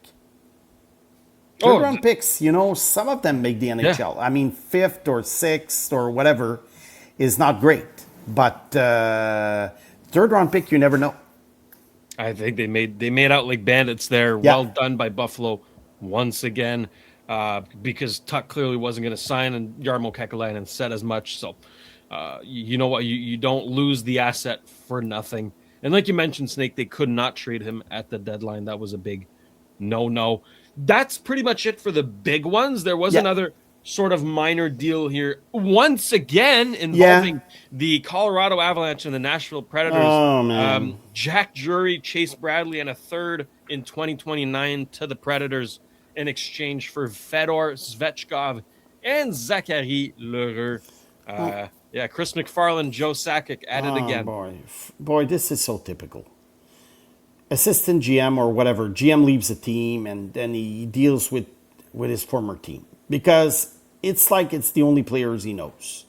Third-round picks, some of them make the NHL. Yeah. I mean, 5th or 6th or whatever is not great. But third-round pick, you never know. I think they made out like bandits there. Yeah. Well done by Buffalo once again. Because Tuch clearly wasn't going to sign, and Jarmo Kekalainen said as much. So, you know what? You don't lose the asset for nothing. And like you mentioned, Snake, they could not trade him at the deadline. That was a big no. That's pretty much it for the big ones. There was another sort of minor deal here once again involving the Colorado Avalanche and the Nashville Predators. Oh, man. Jack Drury, Chase Bradley, and a third in 2029 to the Predators in exchange for Fedor Svechkov and Zachary Lheureux. Chris McFarland, Joe Sakic at it again. Boy, this is so typical. Assistant GM or whatever, GM leaves the team and then he deals with his former team because it's like it's the only players he knows.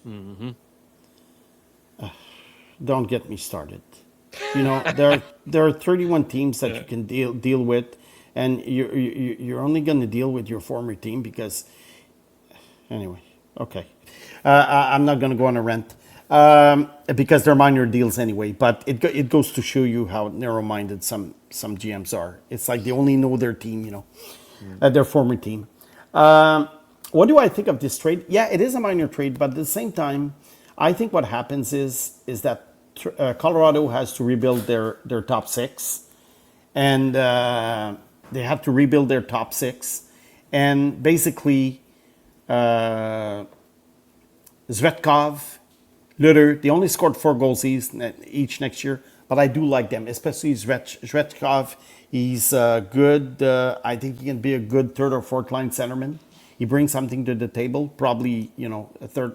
Don't get me started. There are 31 teams that you can deal with. And you're only going to deal with your former team because, anyway, okay. I'm not going to go on a rant because they're minor deals anyway. But it goes to show you how narrow-minded some GMs are. It's like they only know their team, their former team. What do I think of this trade? Yeah, it is a minor trade, but at the same time, I think what happens is that Colorado has to rebuild their top six, and they have to rebuild their top six, and basically Zvetkov, Lutter, they only scored 4 goals each next year, but I do like them, especially Zvetkov. He's good. I think he can be a good third or fourth line centerman. He brings something to the table, probably,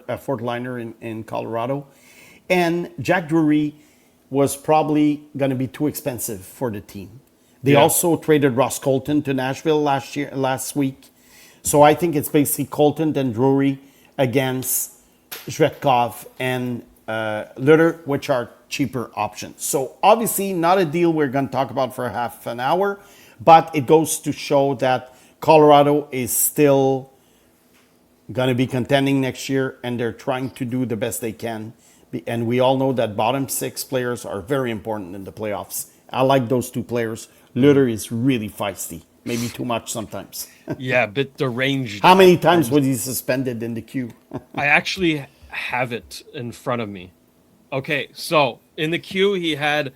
a fourth liner in Colorado. And Jack Drury was probably going to be too expensive for the team. They also traded Ross Colton to Nashville last week. So I think it's basically Colton and Drury against Zvetkov and Lutter, which are cheaper options. So obviously not a deal we're going to talk about for half an hour, but it goes to show that Colorado is still going to be contending next year, and they're trying to do the best they can. And we all know that bottom 6 players are very important in the playoffs. I like those 2 players. Lutter is really feisty, maybe too much sometimes. Yeah, a bit deranged. How many times was he suspended in the queue? I actually have it in front of me. Okay, so in the queue, he had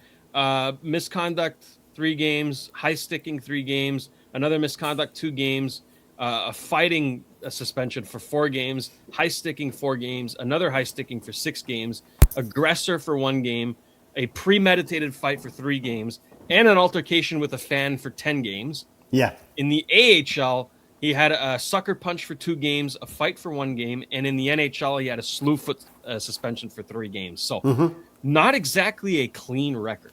misconduct 3 games, high sticking 3 games, another misconduct 2 games, a fighting suspension for 4 games, high sticking 4 games, another high sticking for 6 games, aggressor for 1 game, a premeditated fight for 3 games, and an altercation with a fan for 10 games. Yeah. In the AHL, he had a sucker punch for 2 games, a fight for 1 game, and in the NHL, he had a slew foot suspension for 3 games. So not exactly a clean record.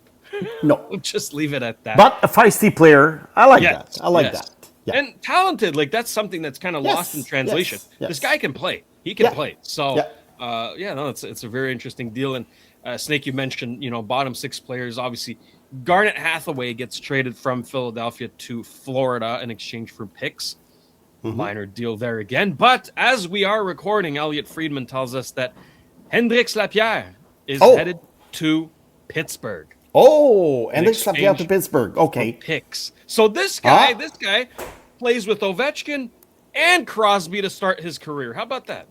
No. We'll just leave it at that. But a feisty player. I like that. I like that. Yeah. And talented, like that's something that's kind of lost in translation. Yes. This guy can play. He can play. So, it's a very interesting deal. And Snake, you mentioned, bottom 6 players. Obviously, Garnet Hathaway gets traded from Philadelphia to Florida in exchange for picks. Minor deal there again. But as we are recording, Elliot Friedman tells us that Hendrix Lapierre is headed to Pittsburgh. Oh, Hendrix Lapierre to Pittsburgh. Okay. Picks. So this guy plays with Ovechkin and Crosby to start his career. How about that?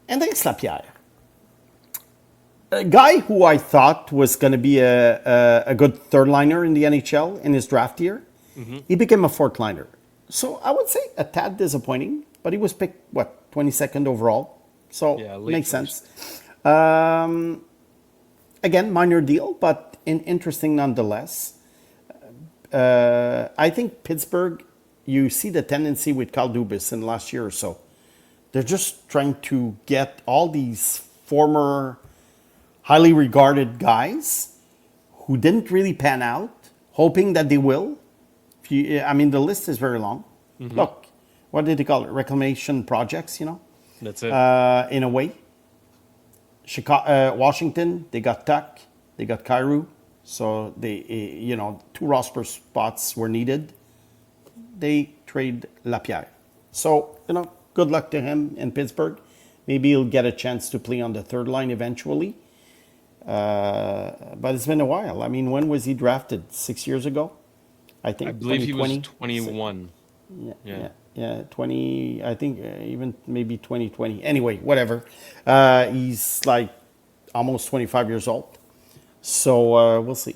Hendrix Lapierre. A guy who I thought was going to be a good third liner in the NHL in his draft year. He became a fourth liner. So I would say a tad disappointing, but he was picked, 22nd overall. So makes sense. Again, minor deal, but interesting nonetheless. I think Pittsburgh, you see the tendency with Kyle Dubas in the last year or so. They're just trying to get all these former highly regarded guys who didn't really pan out, hoping that they will. The list is very long. Look, what did they call it? Reclamation projects, That's it. In a way. Washington, they got Tuch, they got Kyrou. So they, 2 roster spots were needed. They trade Lapierre. So, good luck to him in Pittsburgh. Maybe he'll get a chance to play on the third line eventually. But it's been a while. I mean, when was he drafted? 6 years ago? I think. I believe he was 21. Yeah, 20, I think even maybe 2020. Anyway, whatever. He's like almost 25 years old. So we'll see.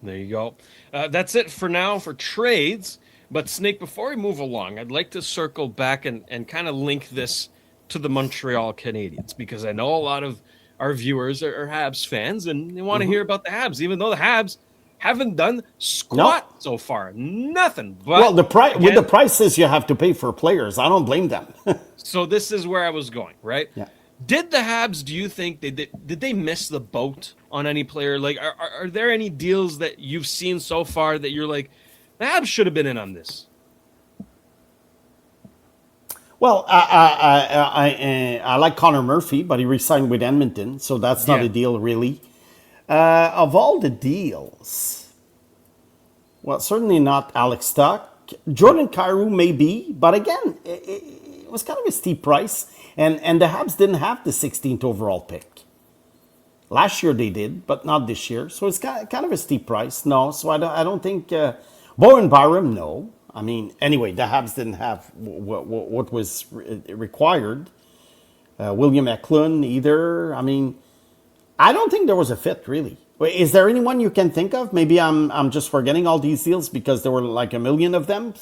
There you go. That's it for now for trades. But Snake, before we move along, I'd like to circle back and kind of link this to the Montreal Canadiens, because I know a lot of our viewers are Habs fans and they want to hear about the Habs, even though the Habs haven't done squat so far. Nothing. But with the prices you have to pay for players, I don't blame them. So this is where I was going, right? Yeah. Did the Habs, do you think, did they miss the boat on any player? Like, are there any deals that you've seen so far that you're like, the Habs should have been in on this? Well, I like Connor Murphy, but he re-signed with Edmonton, so that's not a deal really. Of all the deals, well, certainly not Alex Tuch. Jordan Kyrou maybe, but again, it was kind of a steep price, and the Habs didn't have the 16th overall pick. Last year they did, but not this year. So it's kind of a steep price. No, so I don't think Bowen Byram. No, I mean anyway, the Habs didn't have what was required. William Eklund either. I mean, I don't think there was a fit really. Wait, is there anyone you can think of? Maybe I'm just forgetting all these deals because there were like a million of them.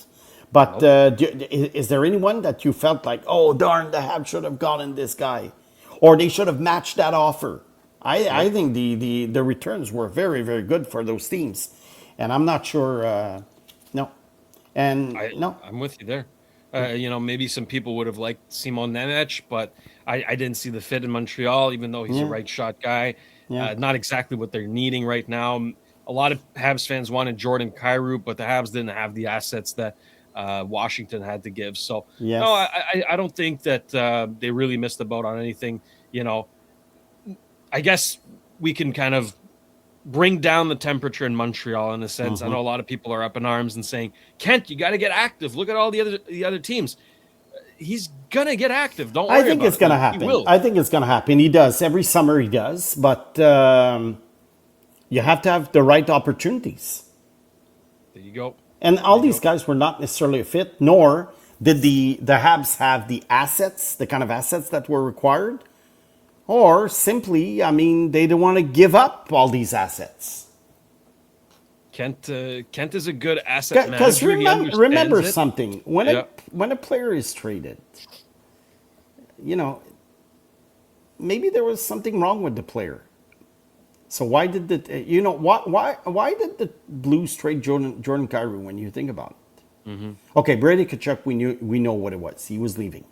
But is there anyone that you felt like, oh darn, the Habs should have gotten this guy, or they should have matched that offer? I think the returns were very, very good for those teams, and I'm not sure. No, and no, I'm with you there. Maybe some people would have liked Simon Nemec, but I didn't see the fit in Montreal, even though he's a right shot guy. Yeah. Not exactly what they're needing right now. A lot of Habs fans wanted Jordan Kyrou, but the Habs didn't have the assets that Washington had to give. So, Yes. no, I don't think that they really missed the boat on anything. I guess we can kind of bring down the temperature in Montreal in a sense. I know a lot of people are up in arms and saying, Kent, you got to get active. Look at all the other teams. He's going to get active. Don't worry I think about it's going to He happen. will. I think it's going to happen. He does. Every summer he does. But you have to have the right opportunities. There you go. And all these guys were not necessarily a fit, nor did the Habs have the assets, the kind of assets that were required. Or simply, I mean, they don't want to give up all these assets. Kent is a good asset Because manager. He understands remember it. something. When a player is traded, maybe there was something wrong with the player. So why did why did the Blues trade Jordan Kyrou when you think about it? Mm-hmm. Okay, Brady Tkachuk, we know what it was. He was leaving.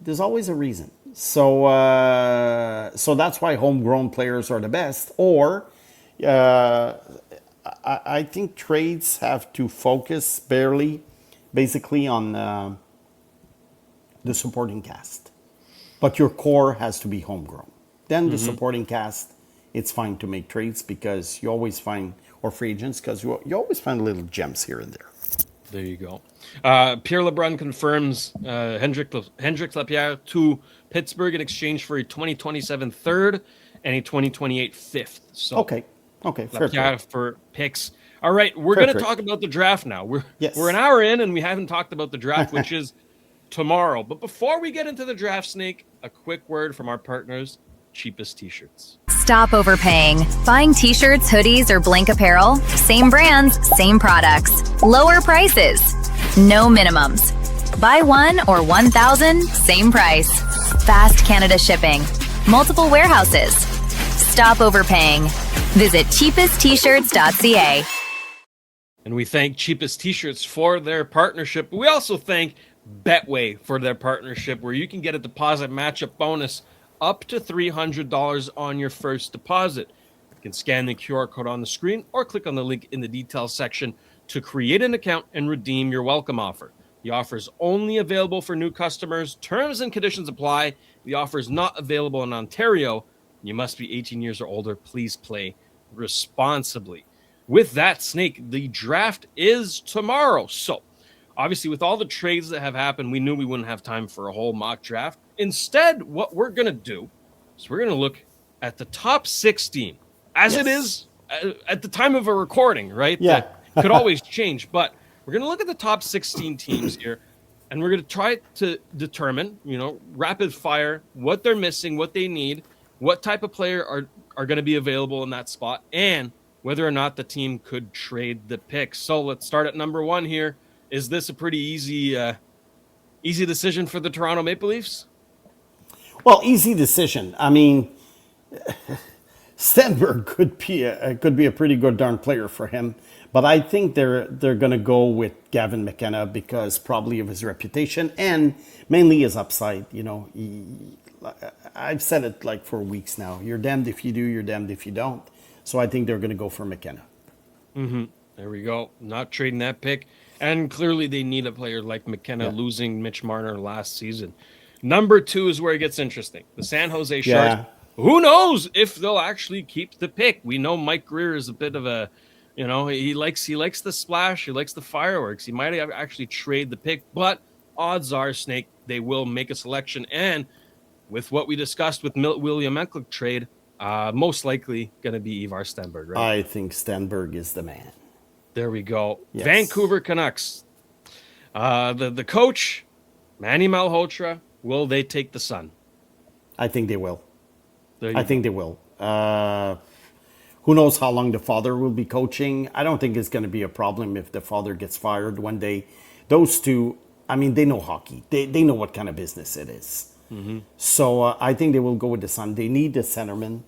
There's always a reason. So that's why homegrown players are the best. Or I think trades have to focus basically on the supporting cast. But your core has to be homegrown. Then the supporting cast, it's fine to make trades because you always find, or free agents, because you always find little gems here and there. There you go. Pierre LeBrun confirms Hendrick Lapierre to Pittsburgh in exchange for a 2027 third and a 2028 fifth. So Okay. Fair Lapierre trade. for picks. All right, we're Fair going to trade. talk about the draft now. We're Yes. an hour in and we haven't talked about the draft, which is tomorrow. But before we get into the draft, Snake, a quick word from our partners, Cheapest T-shirts. Stop overpaying. Buying t-shirts, hoodies, or blank apparel? Same brands, same products. Lower prices. No minimums. Buy one or 1,000, same price. Fast Canada shipping. Multiple warehouses. Stop overpaying. Visit cheapesttshirts.ca. And we thank Cheapest T-shirts for their partnership. We also thank Betway for their partnership, where you can get a deposit matchup bonus up to $300 on your first deposit. You can scan the QR code on the screen or click on the link in the details section to create an account and redeem your welcome offer. The offer is only available for new customers. Terms and conditions apply. The offer is not available in Ontario. You must be 18 years or older. Please play responsibly. With that, Snake, the draft is tomorrow. So, obviously, with all the trades that have happened, we knew we wouldn't have time for a whole mock draft. Instead, what we're going to do is we're going to look at the top 16, as it is at the time of a recording, right? Yeah. That could always change, but we're going to look at the top 16 teams here, and we're going to try to determine, rapid fire, what they're missing, what they need, what type of player are going to be available in that spot, and whether or not the team could trade the pick. So let's start at number 1 here. Is this a pretty easy decision for the Toronto Maple Leafs? Well, easy decision. I mean, Stenberg could be a pretty good darn player for him, but I think they're going to go with Gavin McKenna because probably of his reputation and mainly his upside. I've said it like for weeks now. You're damned if you do, you're damned if you don't. So I think they're going to go for McKenna. Mm-hmm. There we go. Not trading that pick. And clearly they need a player like McKenna, losing Mitch Marner last season. Number 2 is where it gets interesting. The San Jose Sharks. Who knows if they'll actually keep the pick? We know Mike Greer is a bit of a, he likes the splash. He likes the fireworks. He might actually trade the pick. But odds are, Snake, they will make a selection. And with what we discussed with William Eklund trade, Most likely going to be Ivar Stenberg, right? I think Stenberg is the man. There we go. Yes. Vancouver Canucks. The coach, Manny Malhotra, will they take the Sun? I think they will. There you I think they will. Who knows how long the father will be coaching? I don't think it's going to be a problem if the father gets fired one day. Those two, I mean, they know hockey. They know what kind of business it is. So I think they will go with the Sun. They need the centerman.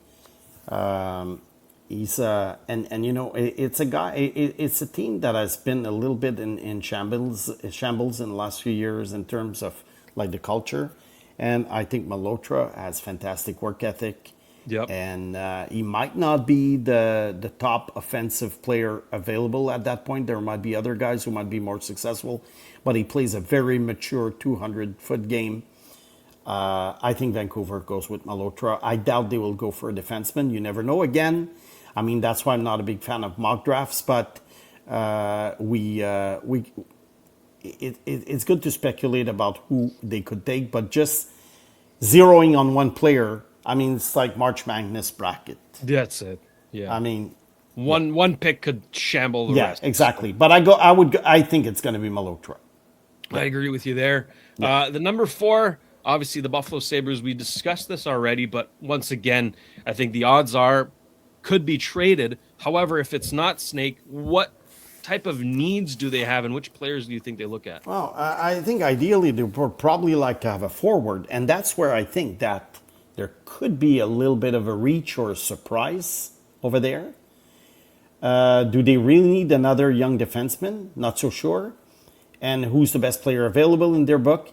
He's and you know, it's a guy. It's a team that has been a little bit in shambles in the last few years in terms of like the culture. And I think Malhotra has fantastic work ethic. Yep. And he might not be the top offensive player available at that point. There might be other guys who might be more successful, but he plays a very mature 200-foot game. I think Vancouver goes with Malhotra. I doubt they will go for a defenseman. You never know. Again, I mean, that's why I'm not a big fan of mock drafts, but it's good to speculate about who they could take, but just zeroing on one player, I mean, it's like March Madness bracket. That's it. Yeah. I mean, one pick could shamble the rest. Yeah, exactly. But I think it's going to be Malhotra. I agree with you there. The number 4, obviously the Buffalo Sabres. We discussed this already, but once again, I think the odds are could be traded. However, if it's not Snake, what type of needs do they have, and which players do you think they look at? Well, I think ideally they would probably like to have a forward, and that's where I think that there could be a little bit of a reach or a surprise over there. Do they really need another young defenseman? Not so sure. And who's the best player available in their book?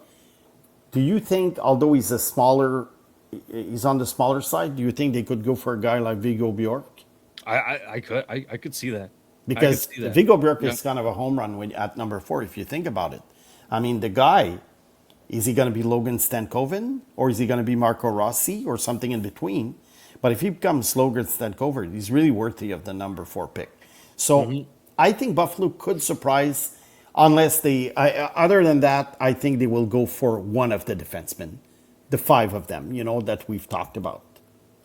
Do you think, although he's on the smaller side, do you think they could go for a guy like Viggo Bjork? I could see that. Because Viggo Bjork is kind of a home run at number 4, if you think about it. I mean, the guy, is he going to be Logan Stankoven? Or is he going to be Marco Rossi? Or something in between? But if he becomes Logan Stankoven, he's really worthy of the number 4 pick. So I think Buffalo could surprise, unless other than that, I think they will go for one of the defensemen. The 5 of them, that we've talked about.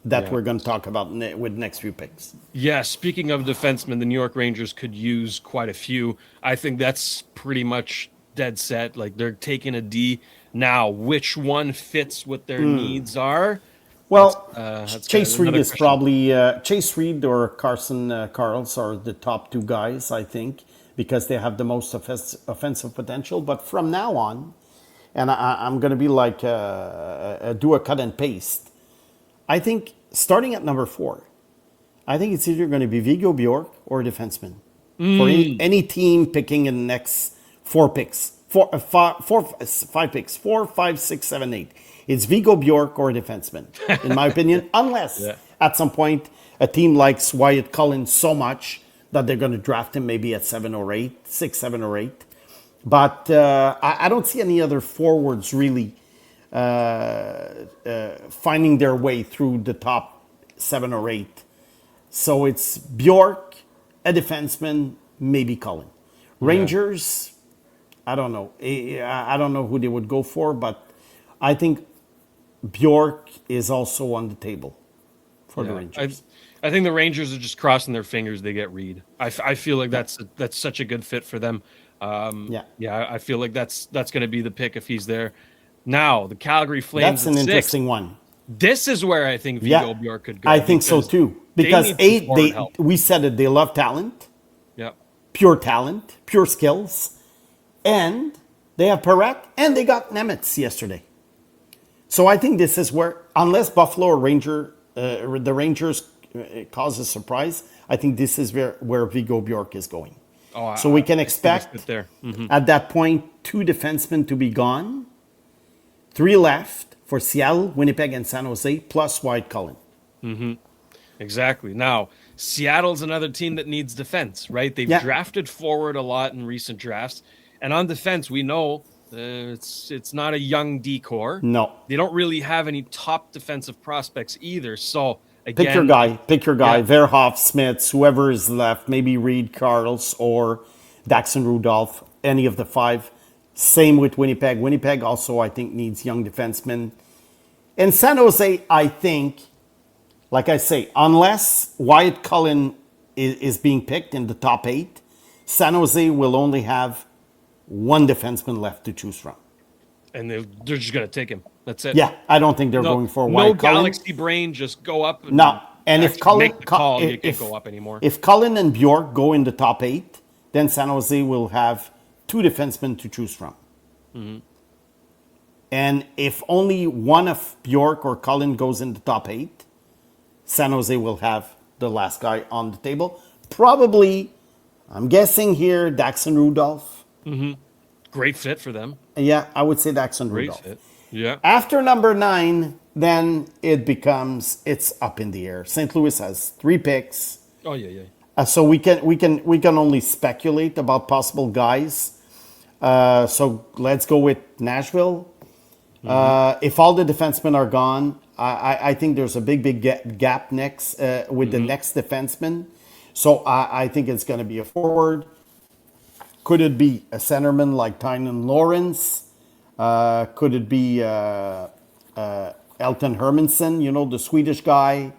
That we're going to talk about with next few picks. Yeah, speaking of defensemen, the New York Rangers could use quite a few. I think that's pretty much dead set. Like, they're taking a D. Now, which one fits what their needs are? Well, that's Chase Reed is question. probably... Chase Reed or Carson Carls are the top 2 guys, I think, because they have the most offensive potential. But from now on, and I'm going to be like, do a cut and paste, I think starting at number 4, I think it's either going to be Viggo Bjork or a defenseman. For any team picking in the next 4 picks, 5 picks, 4, 5, 6, 7, 8. It's Viggo Bjork or a defenseman, in my opinion, unless at some point a team likes Wyatt Cullen so much that they're going to draft him maybe at 7 or 8, 6, 7 or 8. But I don't see any other forwards really finding their way through the top 7 or 8. So it's Bjork, a defenseman, maybe Cullen. Rangers, I don't know. I don't know who they would go for, but I think Bjork is also on the table for the Rangers. I think the Rangers are just crossing their fingers they get Reed. I feel like that's such a good fit for them. I feel like that's going to be the pick if he's there. Now, the Calgary Flames. That's an interesting one. This is where I think Viggo Bjork could go. I think so too. Because we said it, they love talent. Yeah. Pure talent, pure skills. And they have Perek and they got Nemitz yesterday. So I think this is where, unless Buffalo or the Rangers cause a surprise, I think this is where Viggo Bjork is going. So we can expect at that point 2 defensemen to be gone. 3 left for Seattle, Winnipeg, and San Jose, plus Wyatt Cullen. Exactly. Now, Seattle's another team that needs defense, right? They've drafted forward a lot in recent drafts. And on defense, we know it's not a young decor. No. They don't really have any top defensive prospects either. So, again... Pick your guy. Verhoff, Smith, whoever is left. Maybe Reed, Carls, or Daxon Rudolph, any of the 5. Same with Winnipeg. Winnipeg also, I think, needs young defensemen. And San Jose, I think, like I say, unless Wyatt Cullen is being picked in the top 8, San Jose will only have one defenseman left to choose from. And they're just going to take him. That's it. Yeah, I don't think they're going for Wyatt Cullen. No galaxy brain, just go up. And if Cullen make the call, you can't go up anymore. If Cullen and Bjork go in the top 8, then San Jose will have 2 defensemen to choose from. Mm-hmm. And if only one of Bjork or Cullen goes in the top 8, San Jose will have the last guy on the table. Probably, I'm guessing here, Daxon Rudolph. Mm-hmm. Great fit for them. Yeah, I would say Daxon Rudolph. Great fit. Yeah. After number 9, then it's up in the air. St. Louis has 3 picks. Oh yeah. So we can only speculate about possible guys. So let's go with Nashville. Mm-hmm. If all the defensemen are gone, I think there's a big gap next with the next defenseman. So I think it's going to be a forward. Could it be a centerman like Tynan Lawrence? Could it be Elton Hermansson, the Swedish guy?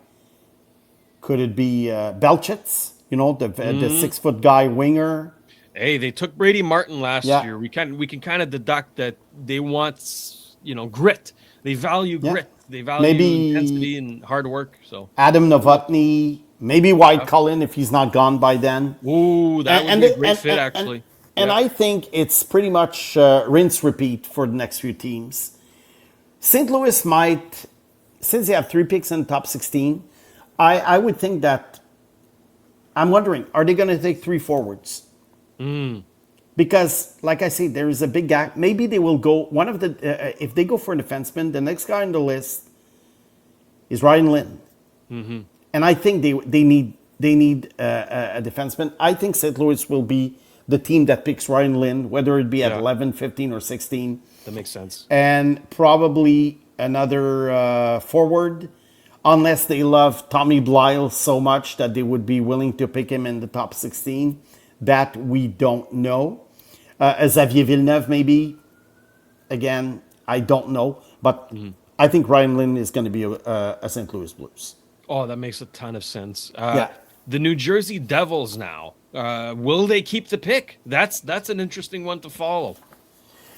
Could it be Belchitz, the 6-foot guy winger? Hey, they took Brady Martin last year. We can kind of deduct that they want, grit. They value grit. They value intensity and hard work. So Adam Novotny, maybe Wyatt Cullen if he's not gone by then. Ooh, that would be a great fit, actually. And I think it's pretty much rinse repeat for the next few teams. St. Louis might, since they have 3 picks in the top 16, I would think that, I'm wondering, are they going to take 3 forwards? Because, like I say, there is a big gap. Maybe they will go, if they go for a defenseman, the next guy on the list is Ryan Lynn. Mm-hmm. And I think they need a defenseman. I think St. Louis will be the team that picks Ryan Lynn, whether it be at 11, 15, or 16. That makes sense. And probably another forward, unless they love Tommy Blyle so much that they would be willing to pick him in the top 16. That we don't know. Xavier Villeneuve, maybe. Again, I don't know. But I think Ryan Lynn is going to be a St. Louis Blues. Oh, that makes a ton of sense. The New Jersey Devils now. Will they keep the pick? That's an interesting one to follow.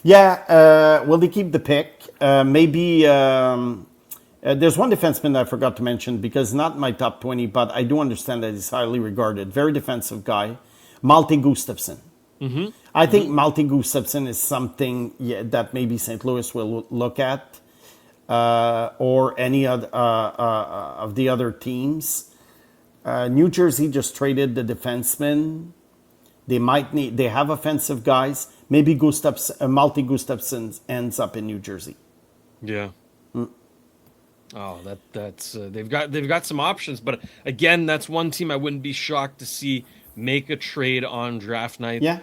Yeah, will they keep the pick? Maybe there's one defenseman that I forgot to mention because not my top 20, but I do understand that he's highly regarded. Very defensive guy, Malte Gustafsson. Mm-hmm. I think Malte Gustafsson is something that maybe St. Louis will look at or any other, of the other teams. New Jersey just traded the defenseman. They have offensive guys. Maybe Malte Gustafsson ends up in New Jersey. Yeah. Oh, that's they've got some options, but again, that's one team I wouldn't be shocked to see make a trade on draft night. Yeah.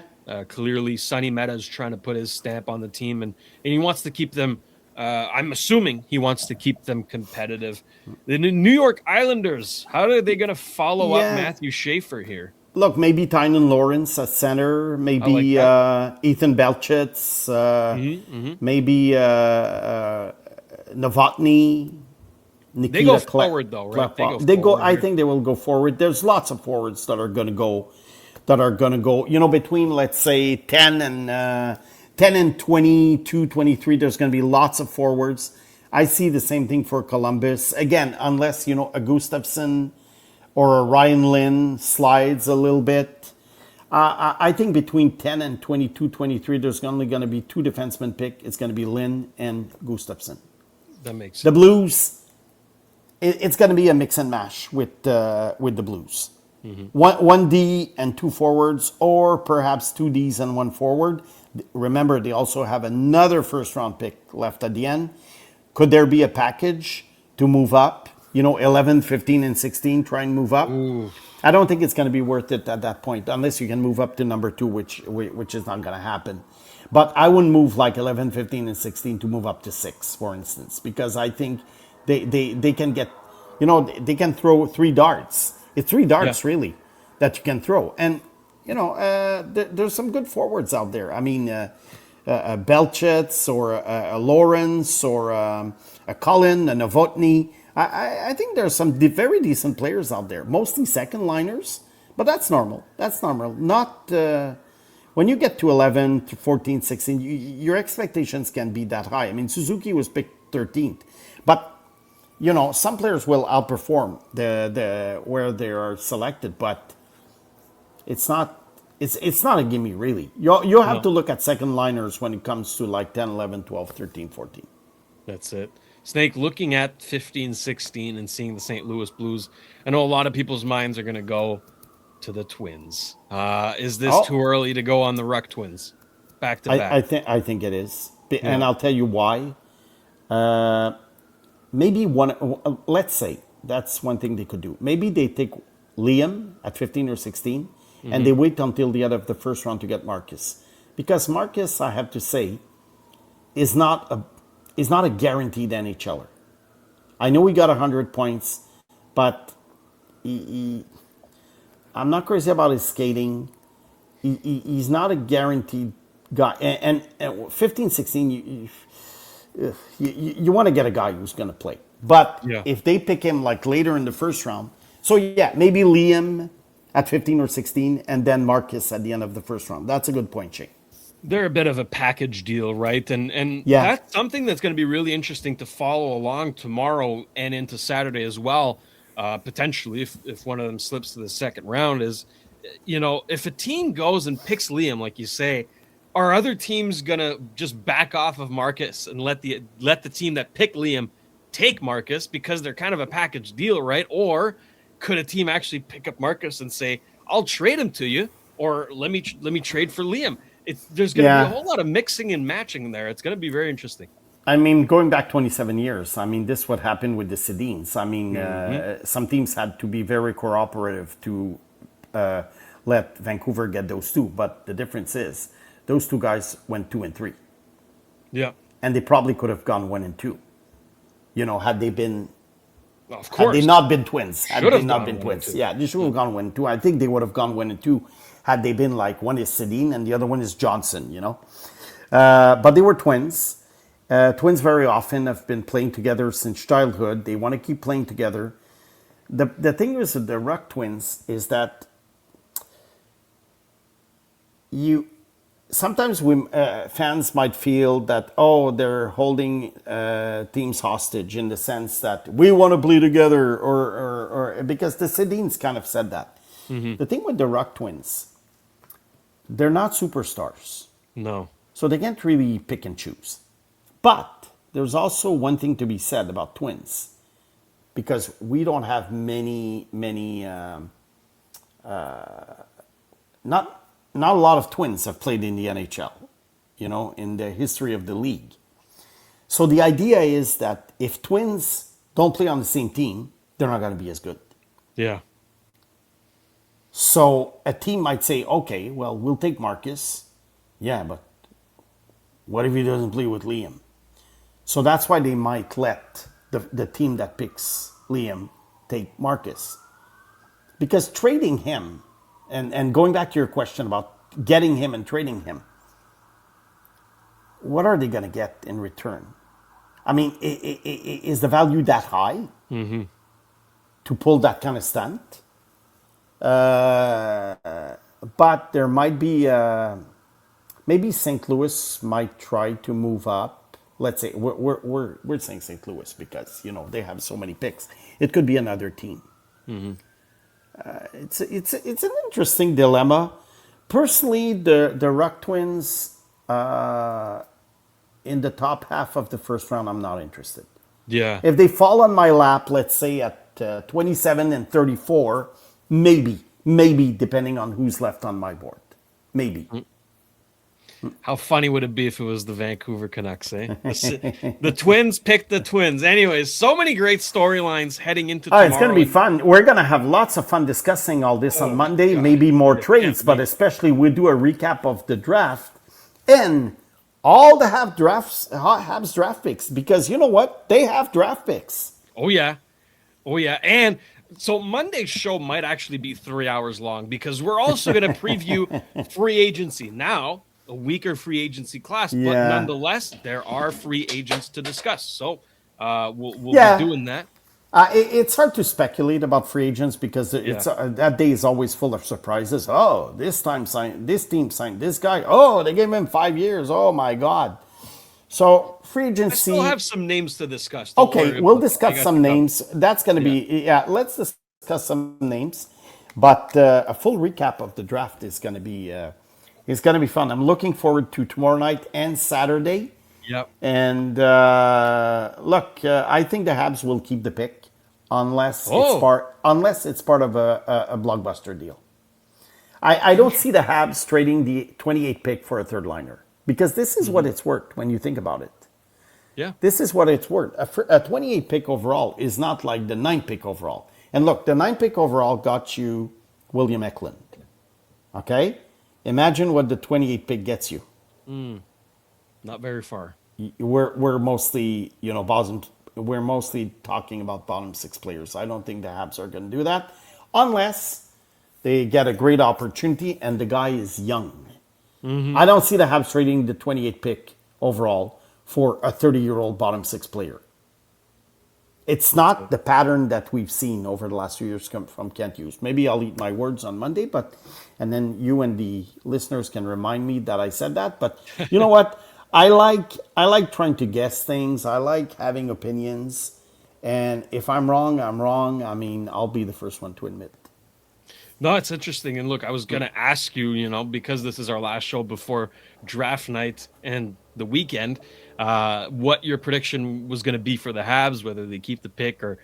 Clearly, Sonny Meta's trying to put his stamp on the team, and he wants to keep them. I'm assuming he wants to keep them competitive. The New York Islanders, how are they going to follow up Matthew Schaefer here? Look, maybe Tynan Lawrence at center, maybe Ethan Belchitz, maybe Novotny, Nikita They go forward, though, right? I think they will go forward. There's lots of forwards that are going to go. Between, let's say, 10 and 22, 23, there's going to be lots of forwards. I see the same thing for Columbus. Again, unless, a Gustafsson or a Ryan Lynn slides a little bit. I think between 10 and 22, 23, there's only going to be 2 defensemen pick. It's going to be Lynn and Gustafsson. That makes sense. The Blues, it's going to be a mix and mash with the Blues. Mm-hmm. One D and 2 forwards, or perhaps 2 Ds and 1 forward. Remember, they also have another first-round pick left at the end. Could there be a package to move up? 11, 15, and 16, try and move up. Ooh. I don't think it's going to be worth it at that point, unless you can move up to number 2, which is not going to happen. But I wouldn't move like 11, 15, and 16 to move up to 6, for instance, because I think they can get, they can throw 3 darts. It's 3 darts, really, that you can throw. And, there's some good forwards out there. I mean, Belchitz or a Lawrence or a Cullen, a Novotny. I think there's some very decent players out there, mostly second liners, but that's normal. That's normal. Not when you get to 11, to 14, 16, your expectations can be that high. I mean, Suzuki was picked 13th, but some players will outperform the where they are selected, but it's not. It's not a gimme, really. You have to look at second liners when it comes to like 10, 11, 12, 13, 14. That's it. Snake, looking at 15, 16 and seeing the St. Louis Blues, I know a lot of people's minds are going to go to the Twins. Is this too early to go on the Ruck Twins? Back to back. I think it is. And I'll tell you why. Maybe let's say that's one thing they could do. Maybe they take Liam at 15 or 16 and they wait until the end of the first round to get Marcus. Because Marcus, I have to say, is not a guaranteed NHLer. I know he got 100 points, but I'm not crazy about his skating. He's not a guaranteed guy. And 15, 16, you want to get a guy who's going to play. But if they pick him like later in the first round, so maybe Liam at 15 or 16, and then Marcus at the end of the first round. That's a good point, Shayne. They're a bit of a package deal, right? And that's something that's going to be really interesting to follow along tomorrow and into Saturday as well. Potentially, if one of them slips to the second round, is if a team goes and picks Liam, like you say, are other teams gonna just back off of Marcus and let the team that picked Liam take Marcus because they're kind of a package deal, right? Or could a team actually pick up Marcus and say, "I'll trade him to you," or let me trade for Liam? There's going to be a whole lot of mixing and matching there. It's going to be very interesting. I mean, going back 27 years, I mean, this is what happened with the Sedins. I mean, some teams had to be very cooperative to let Vancouver get those two. But the difference is those two guys went 2 and 3. Yeah. And they probably could have gone 1 and 2. Had they been... Well, of course. Had they not been twins. Had they not been twins. Yeah, they should have gone 1 and 2. I think they would have gone 1 and 2 had they been like one is Sedin and the other one is Johnson, But they were twins. Twins very often have been playing together since childhood. They want to keep playing together. The thing with the Ruck Twins is that sometimes fans might feel that, they're holding teams hostage in the sense that we want to play together or because the Sedins kind of said that. Mm-hmm. The thing with the Ruck Twins, they're not superstars. No. So they can't really pick and choose. But there's also one thing to be said about twins, because we don't have many, not a lot of twins have played in the NHL, in the history of the league. So the idea is that if twins don't play on the same team, they're not going to be as good. Yeah. So a team might say, okay, well, we'll take Marcus. Yeah, but what if he doesn't play with Liam? So that's why they might let the team that picks Liam take Marcus. Because trading him, and going back to your question about getting him and trading him, what are they going to get in return? I mean, is the value that high to pull that kind of stunt? But there might be, maybe St. Louis might try to move up. Let's say we're saying St. Louis because they have so many picks. It could be another team. Mm-hmm. It's an interesting dilemma. Personally, the Ruck Twins in the top half of the first round, I'm not interested. Yeah. If they fall on my lap, let's say at 27 and 34. Maybe, depending on who's left on my board. Maybe. How funny would it be if it was the Vancouver Canucks, eh? The Twins picked the Twins. Anyways, so many great storylines heading into tomorrow. It's going to be fun. We're going to have lots of fun discussing all this on Monday. God. Maybe more trades, but especially we'll do a recap of the draft and all the Habs draft picks. Because you know what? They have draft picks. Oh, yeah. And... so Monday's show might actually be 3 hours long because we're also going to preview free agency. Now, a weaker free agency class, but nonetheless, there are free agents to discuss. So we'll be doing that. It's hard to speculate about free agents because that day is always full of surprises. Oh, this team signed this guy. Oh, they gave him 5 years. Oh my God. So free I agency. still have some names to discuss. Don't Okay, worry we'll about it. I discuss got some you names. That's going to be let's discuss some names. But a full recap of the draft is going to be fun. I'm looking forward to tomorrow night and Saturday. Yep. And look, I think the Habs will keep the pick unless it's part of a blockbuster deal. I don't see the Habs trading the 28 pick for a third liner because this is what it's worth when you think about it. Yeah. This is what it's worth. A 28 pick overall is not like the 9 pick overall. And look, the 9 pick overall got you William Eklund. Okay? Imagine what the 28 pick gets you. Not very far. We're mostly, we're mostly talking about bottom 6 players. I don't think the Habs are going to do that unless they get a great opportunity and the guy is young. I don't see the Habs trading the 28 pick overall for a 30-year-old bottom 6 player. It's not the pattern that we've seen over the last few years from Kent Hughes. Maybe I'll eat my words on Monday, and then you and the listeners can remind me that I said that. But you know what? I like trying to guess things. I like having opinions. And if I'm wrong, I'm wrong. I mean, I'll be the first one to admit it. No, it's interesting. And look, I was going to ask you, because this is our last show before draft night and the weekend, what your prediction was going to be for the Habs, whether they keep the pick or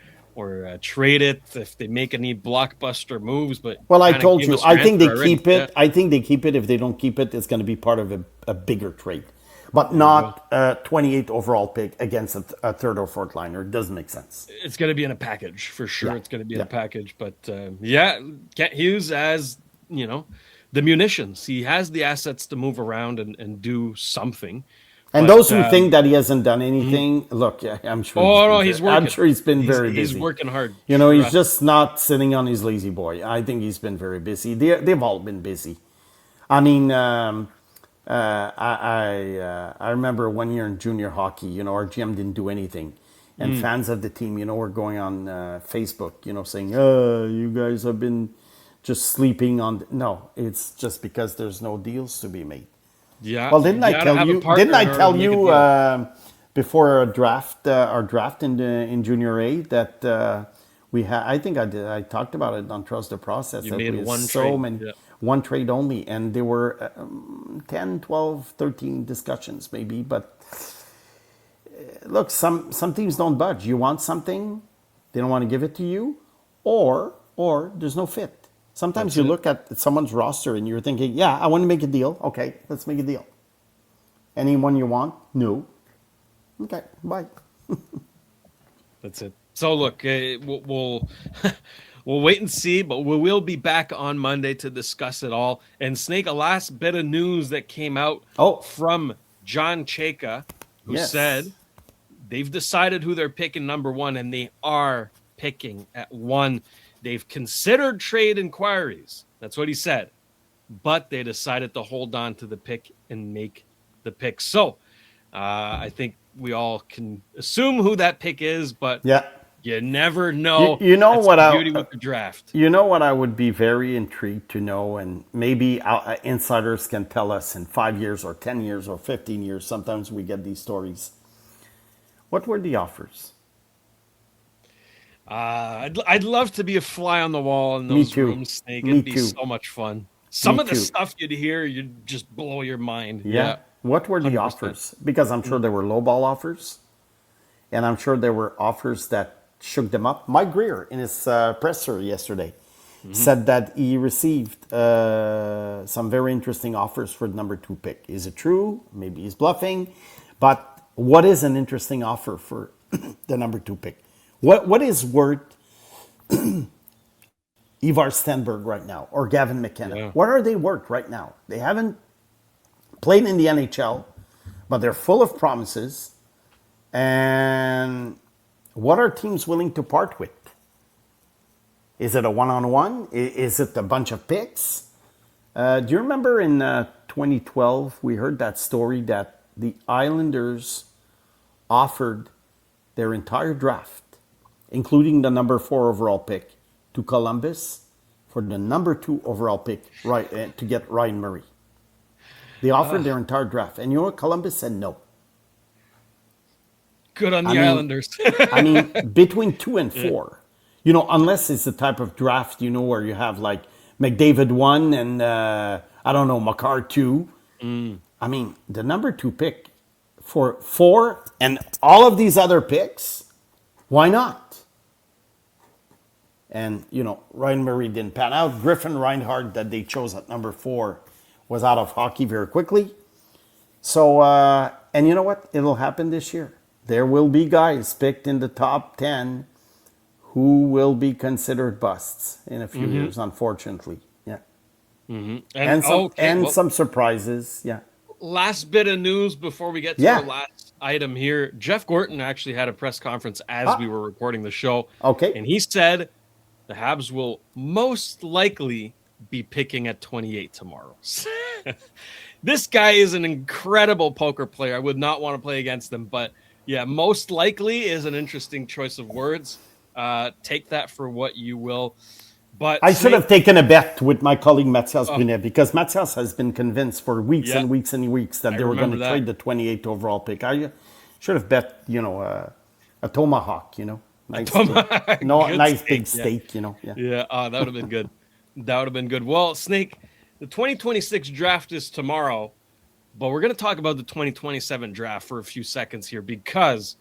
trade it, if they make any blockbuster moves. But well, I told you, I think they keep it. Yeah. I think they keep it. If they don't keep it, it's going to be part of a bigger trade, but not a 28 overall pick against a third or fourth liner. It doesn't make sense. It's going to be in a package for sure. Yeah. It's going to be in a package. But Kent Hughes as, the munitions. He has the assets to move around and do something. And those who think that he hasn't done anything, look, I'm sure. He's working. I'm sure he's been very busy. He's working hard. He's just not sitting on his lazy boy. I think he's been very busy. They've all been busy. I mean, I remember one year in junior hockey. Our GM didn't do anything, and fans of the team, were going on Facebook, saying, you guys have been just sleeping on." No, it's just because there's no deals to be made. Yeah. Well, didn't I tell you? Before our draft in Junior A that we had? I think I did. I talked about it on Trust the Process. You that made we had one so trade. many, one trade only, and there were 10, 12, 13 discussions maybe. But look, some teams don't budge. You want something, they don't want to give it to you, or there's no fit. Sometimes you look at someone's roster and you're thinking, yeah, I want to make a deal. Okay, let's make a deal. Anyone you want? No. Okay, bye. That's it. So look, we'll we'll wait and see, but we will be back on Monday to discuss it all. And Snake, a last bit of news that came out from John Chayka, who said they've decided who they're picking number 1, and they are picking at 1. They've considered trade inquiries. That's what he said. But they decided to hold on to the pick and make the pick. So I think we all can assume who that pick is, but you never know. You know That's what? the beauty with the draft. You know what I would be very intrigued to know, and maybe insiders can tell us in 5 years or 10 years or 15 years. Sometimes we get these stories. What were the offers? I'd love to be a fly on the wall in those rooms, Snake. It'd be so much fun. Some of the stuff you'd hear, you'd just blow your mind. Yeah. What were the 100%. Offers? Because I'm sure there were lowball offers, and I'm sure there were offers that shook them up. Mike Greer, in his presser yesterday, said that he received some very interesting offers for the number 2 pick. Is it true? Maybe he's bluffing. But what is an interesting offer for the number 2 pick? What is worth Ivar Stenberg right now or Gavin McKenna? Yeah. What are they worth right now? They haven't played in the NHL, but they're full of promises. And what are teams willing to part with? Is it a one-on-one? Is it a bunch of picks? Do you remember in 2012 we heard that story that the Islanders offered their entire draft including the number 4 overall pick, to Columbus for the number 2 overall pick, right, to get Ryan Murray. They offered their entire draft. And you know what? Columbus said no. Good on the Islanders. I mean, between 2 and 4, you know, unless it's the type of draft, you know, where you have like McDavid 1 and, I don't know, Makar 2. I mean, the number 2 pick for 4 and all of these other picks, why not? And, you know, Ryan Murray didn't pan out. Griffin Reinhardt, that they chose at number 4, was out of hockey very quickly. So, and you know what? It'll happen this year. There will be guys picked in the top 10 who will be considered busts in a few years, unfortunately. Yeah. And some surprises. Yeah. Last bit of news before we get to our last item here. Jeff Gorton actually had a press conference as we were recording the show. Okay. And he said the Habs will most likely be picking at 28 tomorrow. This guy is an incredible poker player. I would not want to play against him, but yeah, most likely is an interesting choice of words. Take that for what you will. But I should have taken a bet with my colleague Mathias Brunet, because Mathias has been convinced for weeks and weeks and weeks that they were going to trade the 28th overall pick. I should have bet, you know, a tomahawk, you know. Nice big steak, you know. Yeah, that would have been good. That would have been good. Well, Snake, the 2026 draft is tomorrow, but we're going to talk about the 2027 draft for a few seconds here, because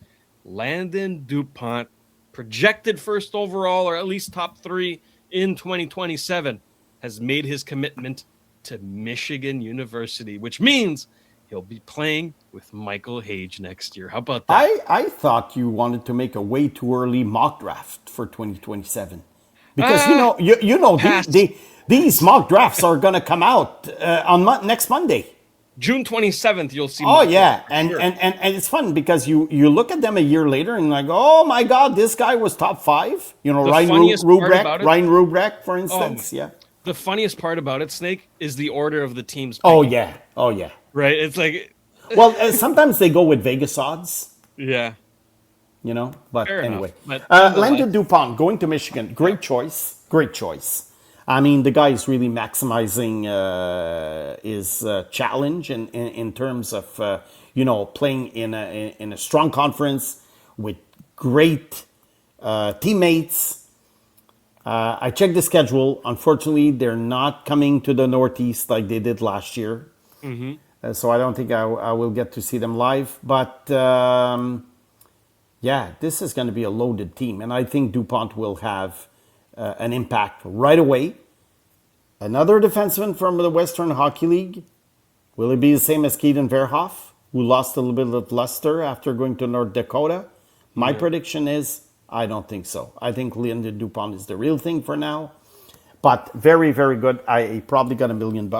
Landon DuPont, projected first overall, or at least top 3 in 2027, has made his commitment to Michigan University, which means he'll be playing with Michael Hage next year. How about that? I thought you wanted to make a way too early mock draft for 2027, because you know these mock drafts are going to come out on next Monday. June 27th, you'll see. Oh, yeah. And it's fun because you look at them a year later and like, oh, my God, this guy was top 5. You know, Ryan Rubrek, for instance. Yeah. The funniest part about it, Snake, is the order of the teams. Oh, yeah. Right? It's like... Well, sometimes they go with Vegas odds. Yeah. You know, but Fair anyway. But Landon DuPont, going to Michigan. Great choice. I mean, the guy is really maximizing his challenge in terms of, you know, playing in a strong conference with great teammates. I checked the schedule. Unfortunately, they're not coming to the Northeast like they did last year. So I don't think I will get to see them live. But, yeah, this is going to be a loaded team. And I think DuPont will have an impact right away. Another defenseman from the Western Hockey League. Will it be the same as Keaton Verhoff, who lost a little bit of luster after going to North Dakota? My prediction is I don't think so. I think Landon DuPont is the real thing for now. But very, very good. I probably got $1 million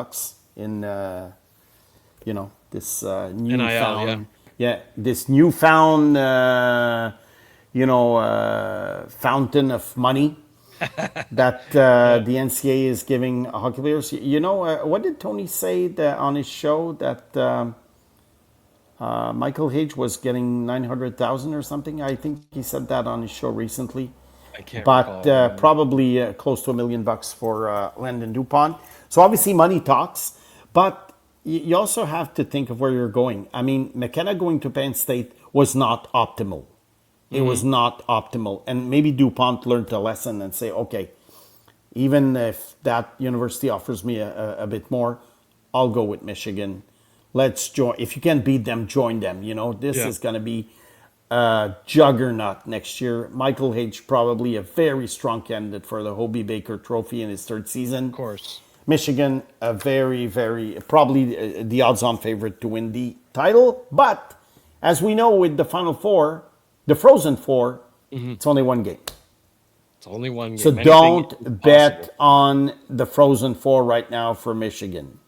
in, you know, this newfound... this newfound, you know, fountain of money that the NCAA is giving hockey players. You know, what did Tony say on his show that Michael Hage was getting $900,000 or something? I think he said that on his show recently. I can't but recall. Probably close to $1 million for Landon DuPont. So obviously money talks, but you also have to think of where you're going. I mean, McKenna going to Penn State was not optimal. It was not optimal. And maybe DuPont learned a lesson and say, okay, even if that university offers me a bit more, I'll go with Michigan. Let's join. If you can beat them, join them. You know, this is going to be a juggernaut next year. Michael Hage, probably a very strong candidate for the Hobey Baker Trophy in his 3rd season. Of course. Michigan, a very, very, probably the odds-on favorite to win the title. But as we know with the Final Four, the Frozen Four, it's only one game. It's only one game. So don't bet on the Frozen Four right now for Michigan.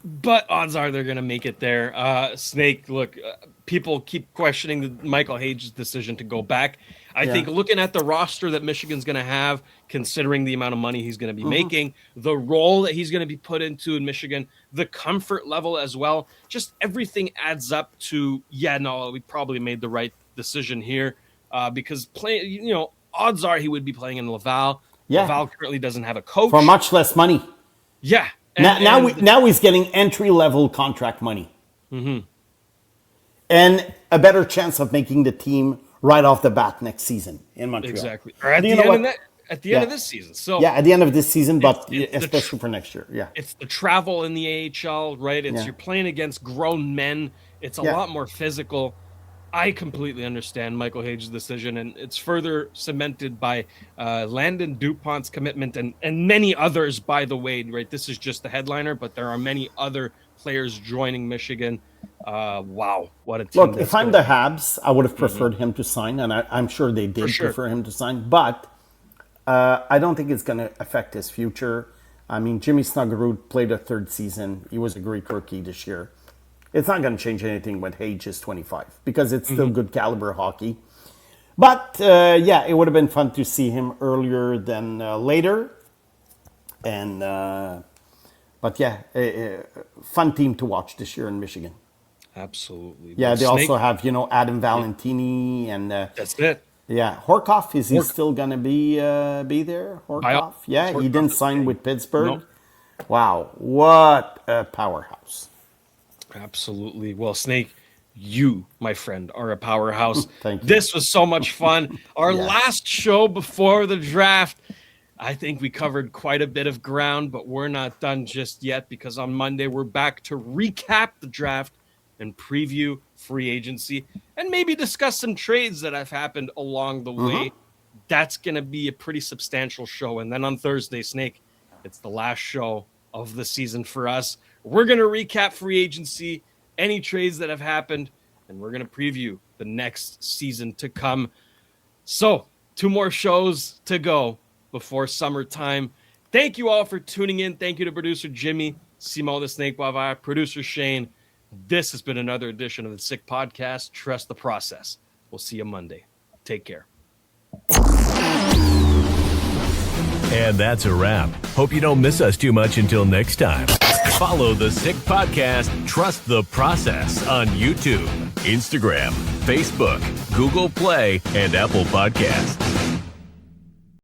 But odds are they're going to make it there. Snake, look, people keep questioning Michael Hage's decision to go back. I think looking at the roster that Michigan's going to have, considering the amount of money he's going to be making, the role that he's going to be put into in Michigan, the comfort level as well, just everything adds up to, we probably made the right decision here. because odds are he would be playing in Laval. Yeah. Laval currently doesn't have a coach For much less money. Yeah. Now he's getting entry-level contract money. Mm-hmm. And a better chance of making the team right off the bat next season in Montreal. Exactly. Or at the end of this season. So yeah, at the end of this season, but especially for next year. Yeah. It's the travel in the AHL, right? You're playing against grown men. It's a lot more physical. I completely understand Michael Hage's decision, and it's further cemented by Landon DuPont's commitment and many others, by the way, right? This is just the headliner, but there are many other players joining Michigan. Wow, what a team. Look, if I'm the Habs, I would have preferred him to sign, and I'm sure they did prefer him to sign, but I don't think it's going to affect his future. I mean, Jimmy Snuggerud played a third season. He was a great rookie this year. It's not going to change anything when Hage is 25 because it's still good caliber hockey. But, it would have been fun to see him earlier than later. And fun team to watch this year in Michigan. Absolutely. Yeah, they also have, Adam Valentini and... that's it. Yeah, Horkoff, is he still going to be there? Horkoff? Yeah, he didn't sign with Pittsburgh. Nope. Wow, what a powerhouse. Absolutely. Well, Snake, you, my friend, are a powerhouse. Thank you. This was so much fun. Our last show before the draft, I think we covered quite a bit of ground, but we're not done just yet because on Monday we're back to recap the draft and preview free agency and maybe discuss some trades that have happened along the way. That's going to be a pretty substantial show. And then on Thursday, Snake, it's the last show of the season for us. We're going to recap free agency, any trades that have happened, and we're going to preview the next season to come. So 2 more shows to go before summertime. Thank you all for tuning in. Thank you to producer Jimmy, Simon the Snake Boisvert, producer Shayne. This has been another edition of the Sick Podcast. Trust the process. We'll see you Monday. Take care. And that's a wrap. Hope you don't miss us too much until next time. Follow the Sick Podcast, Trust the Process on YouTube, Instagram, Facebook, Google Play, and Apple Podcasts.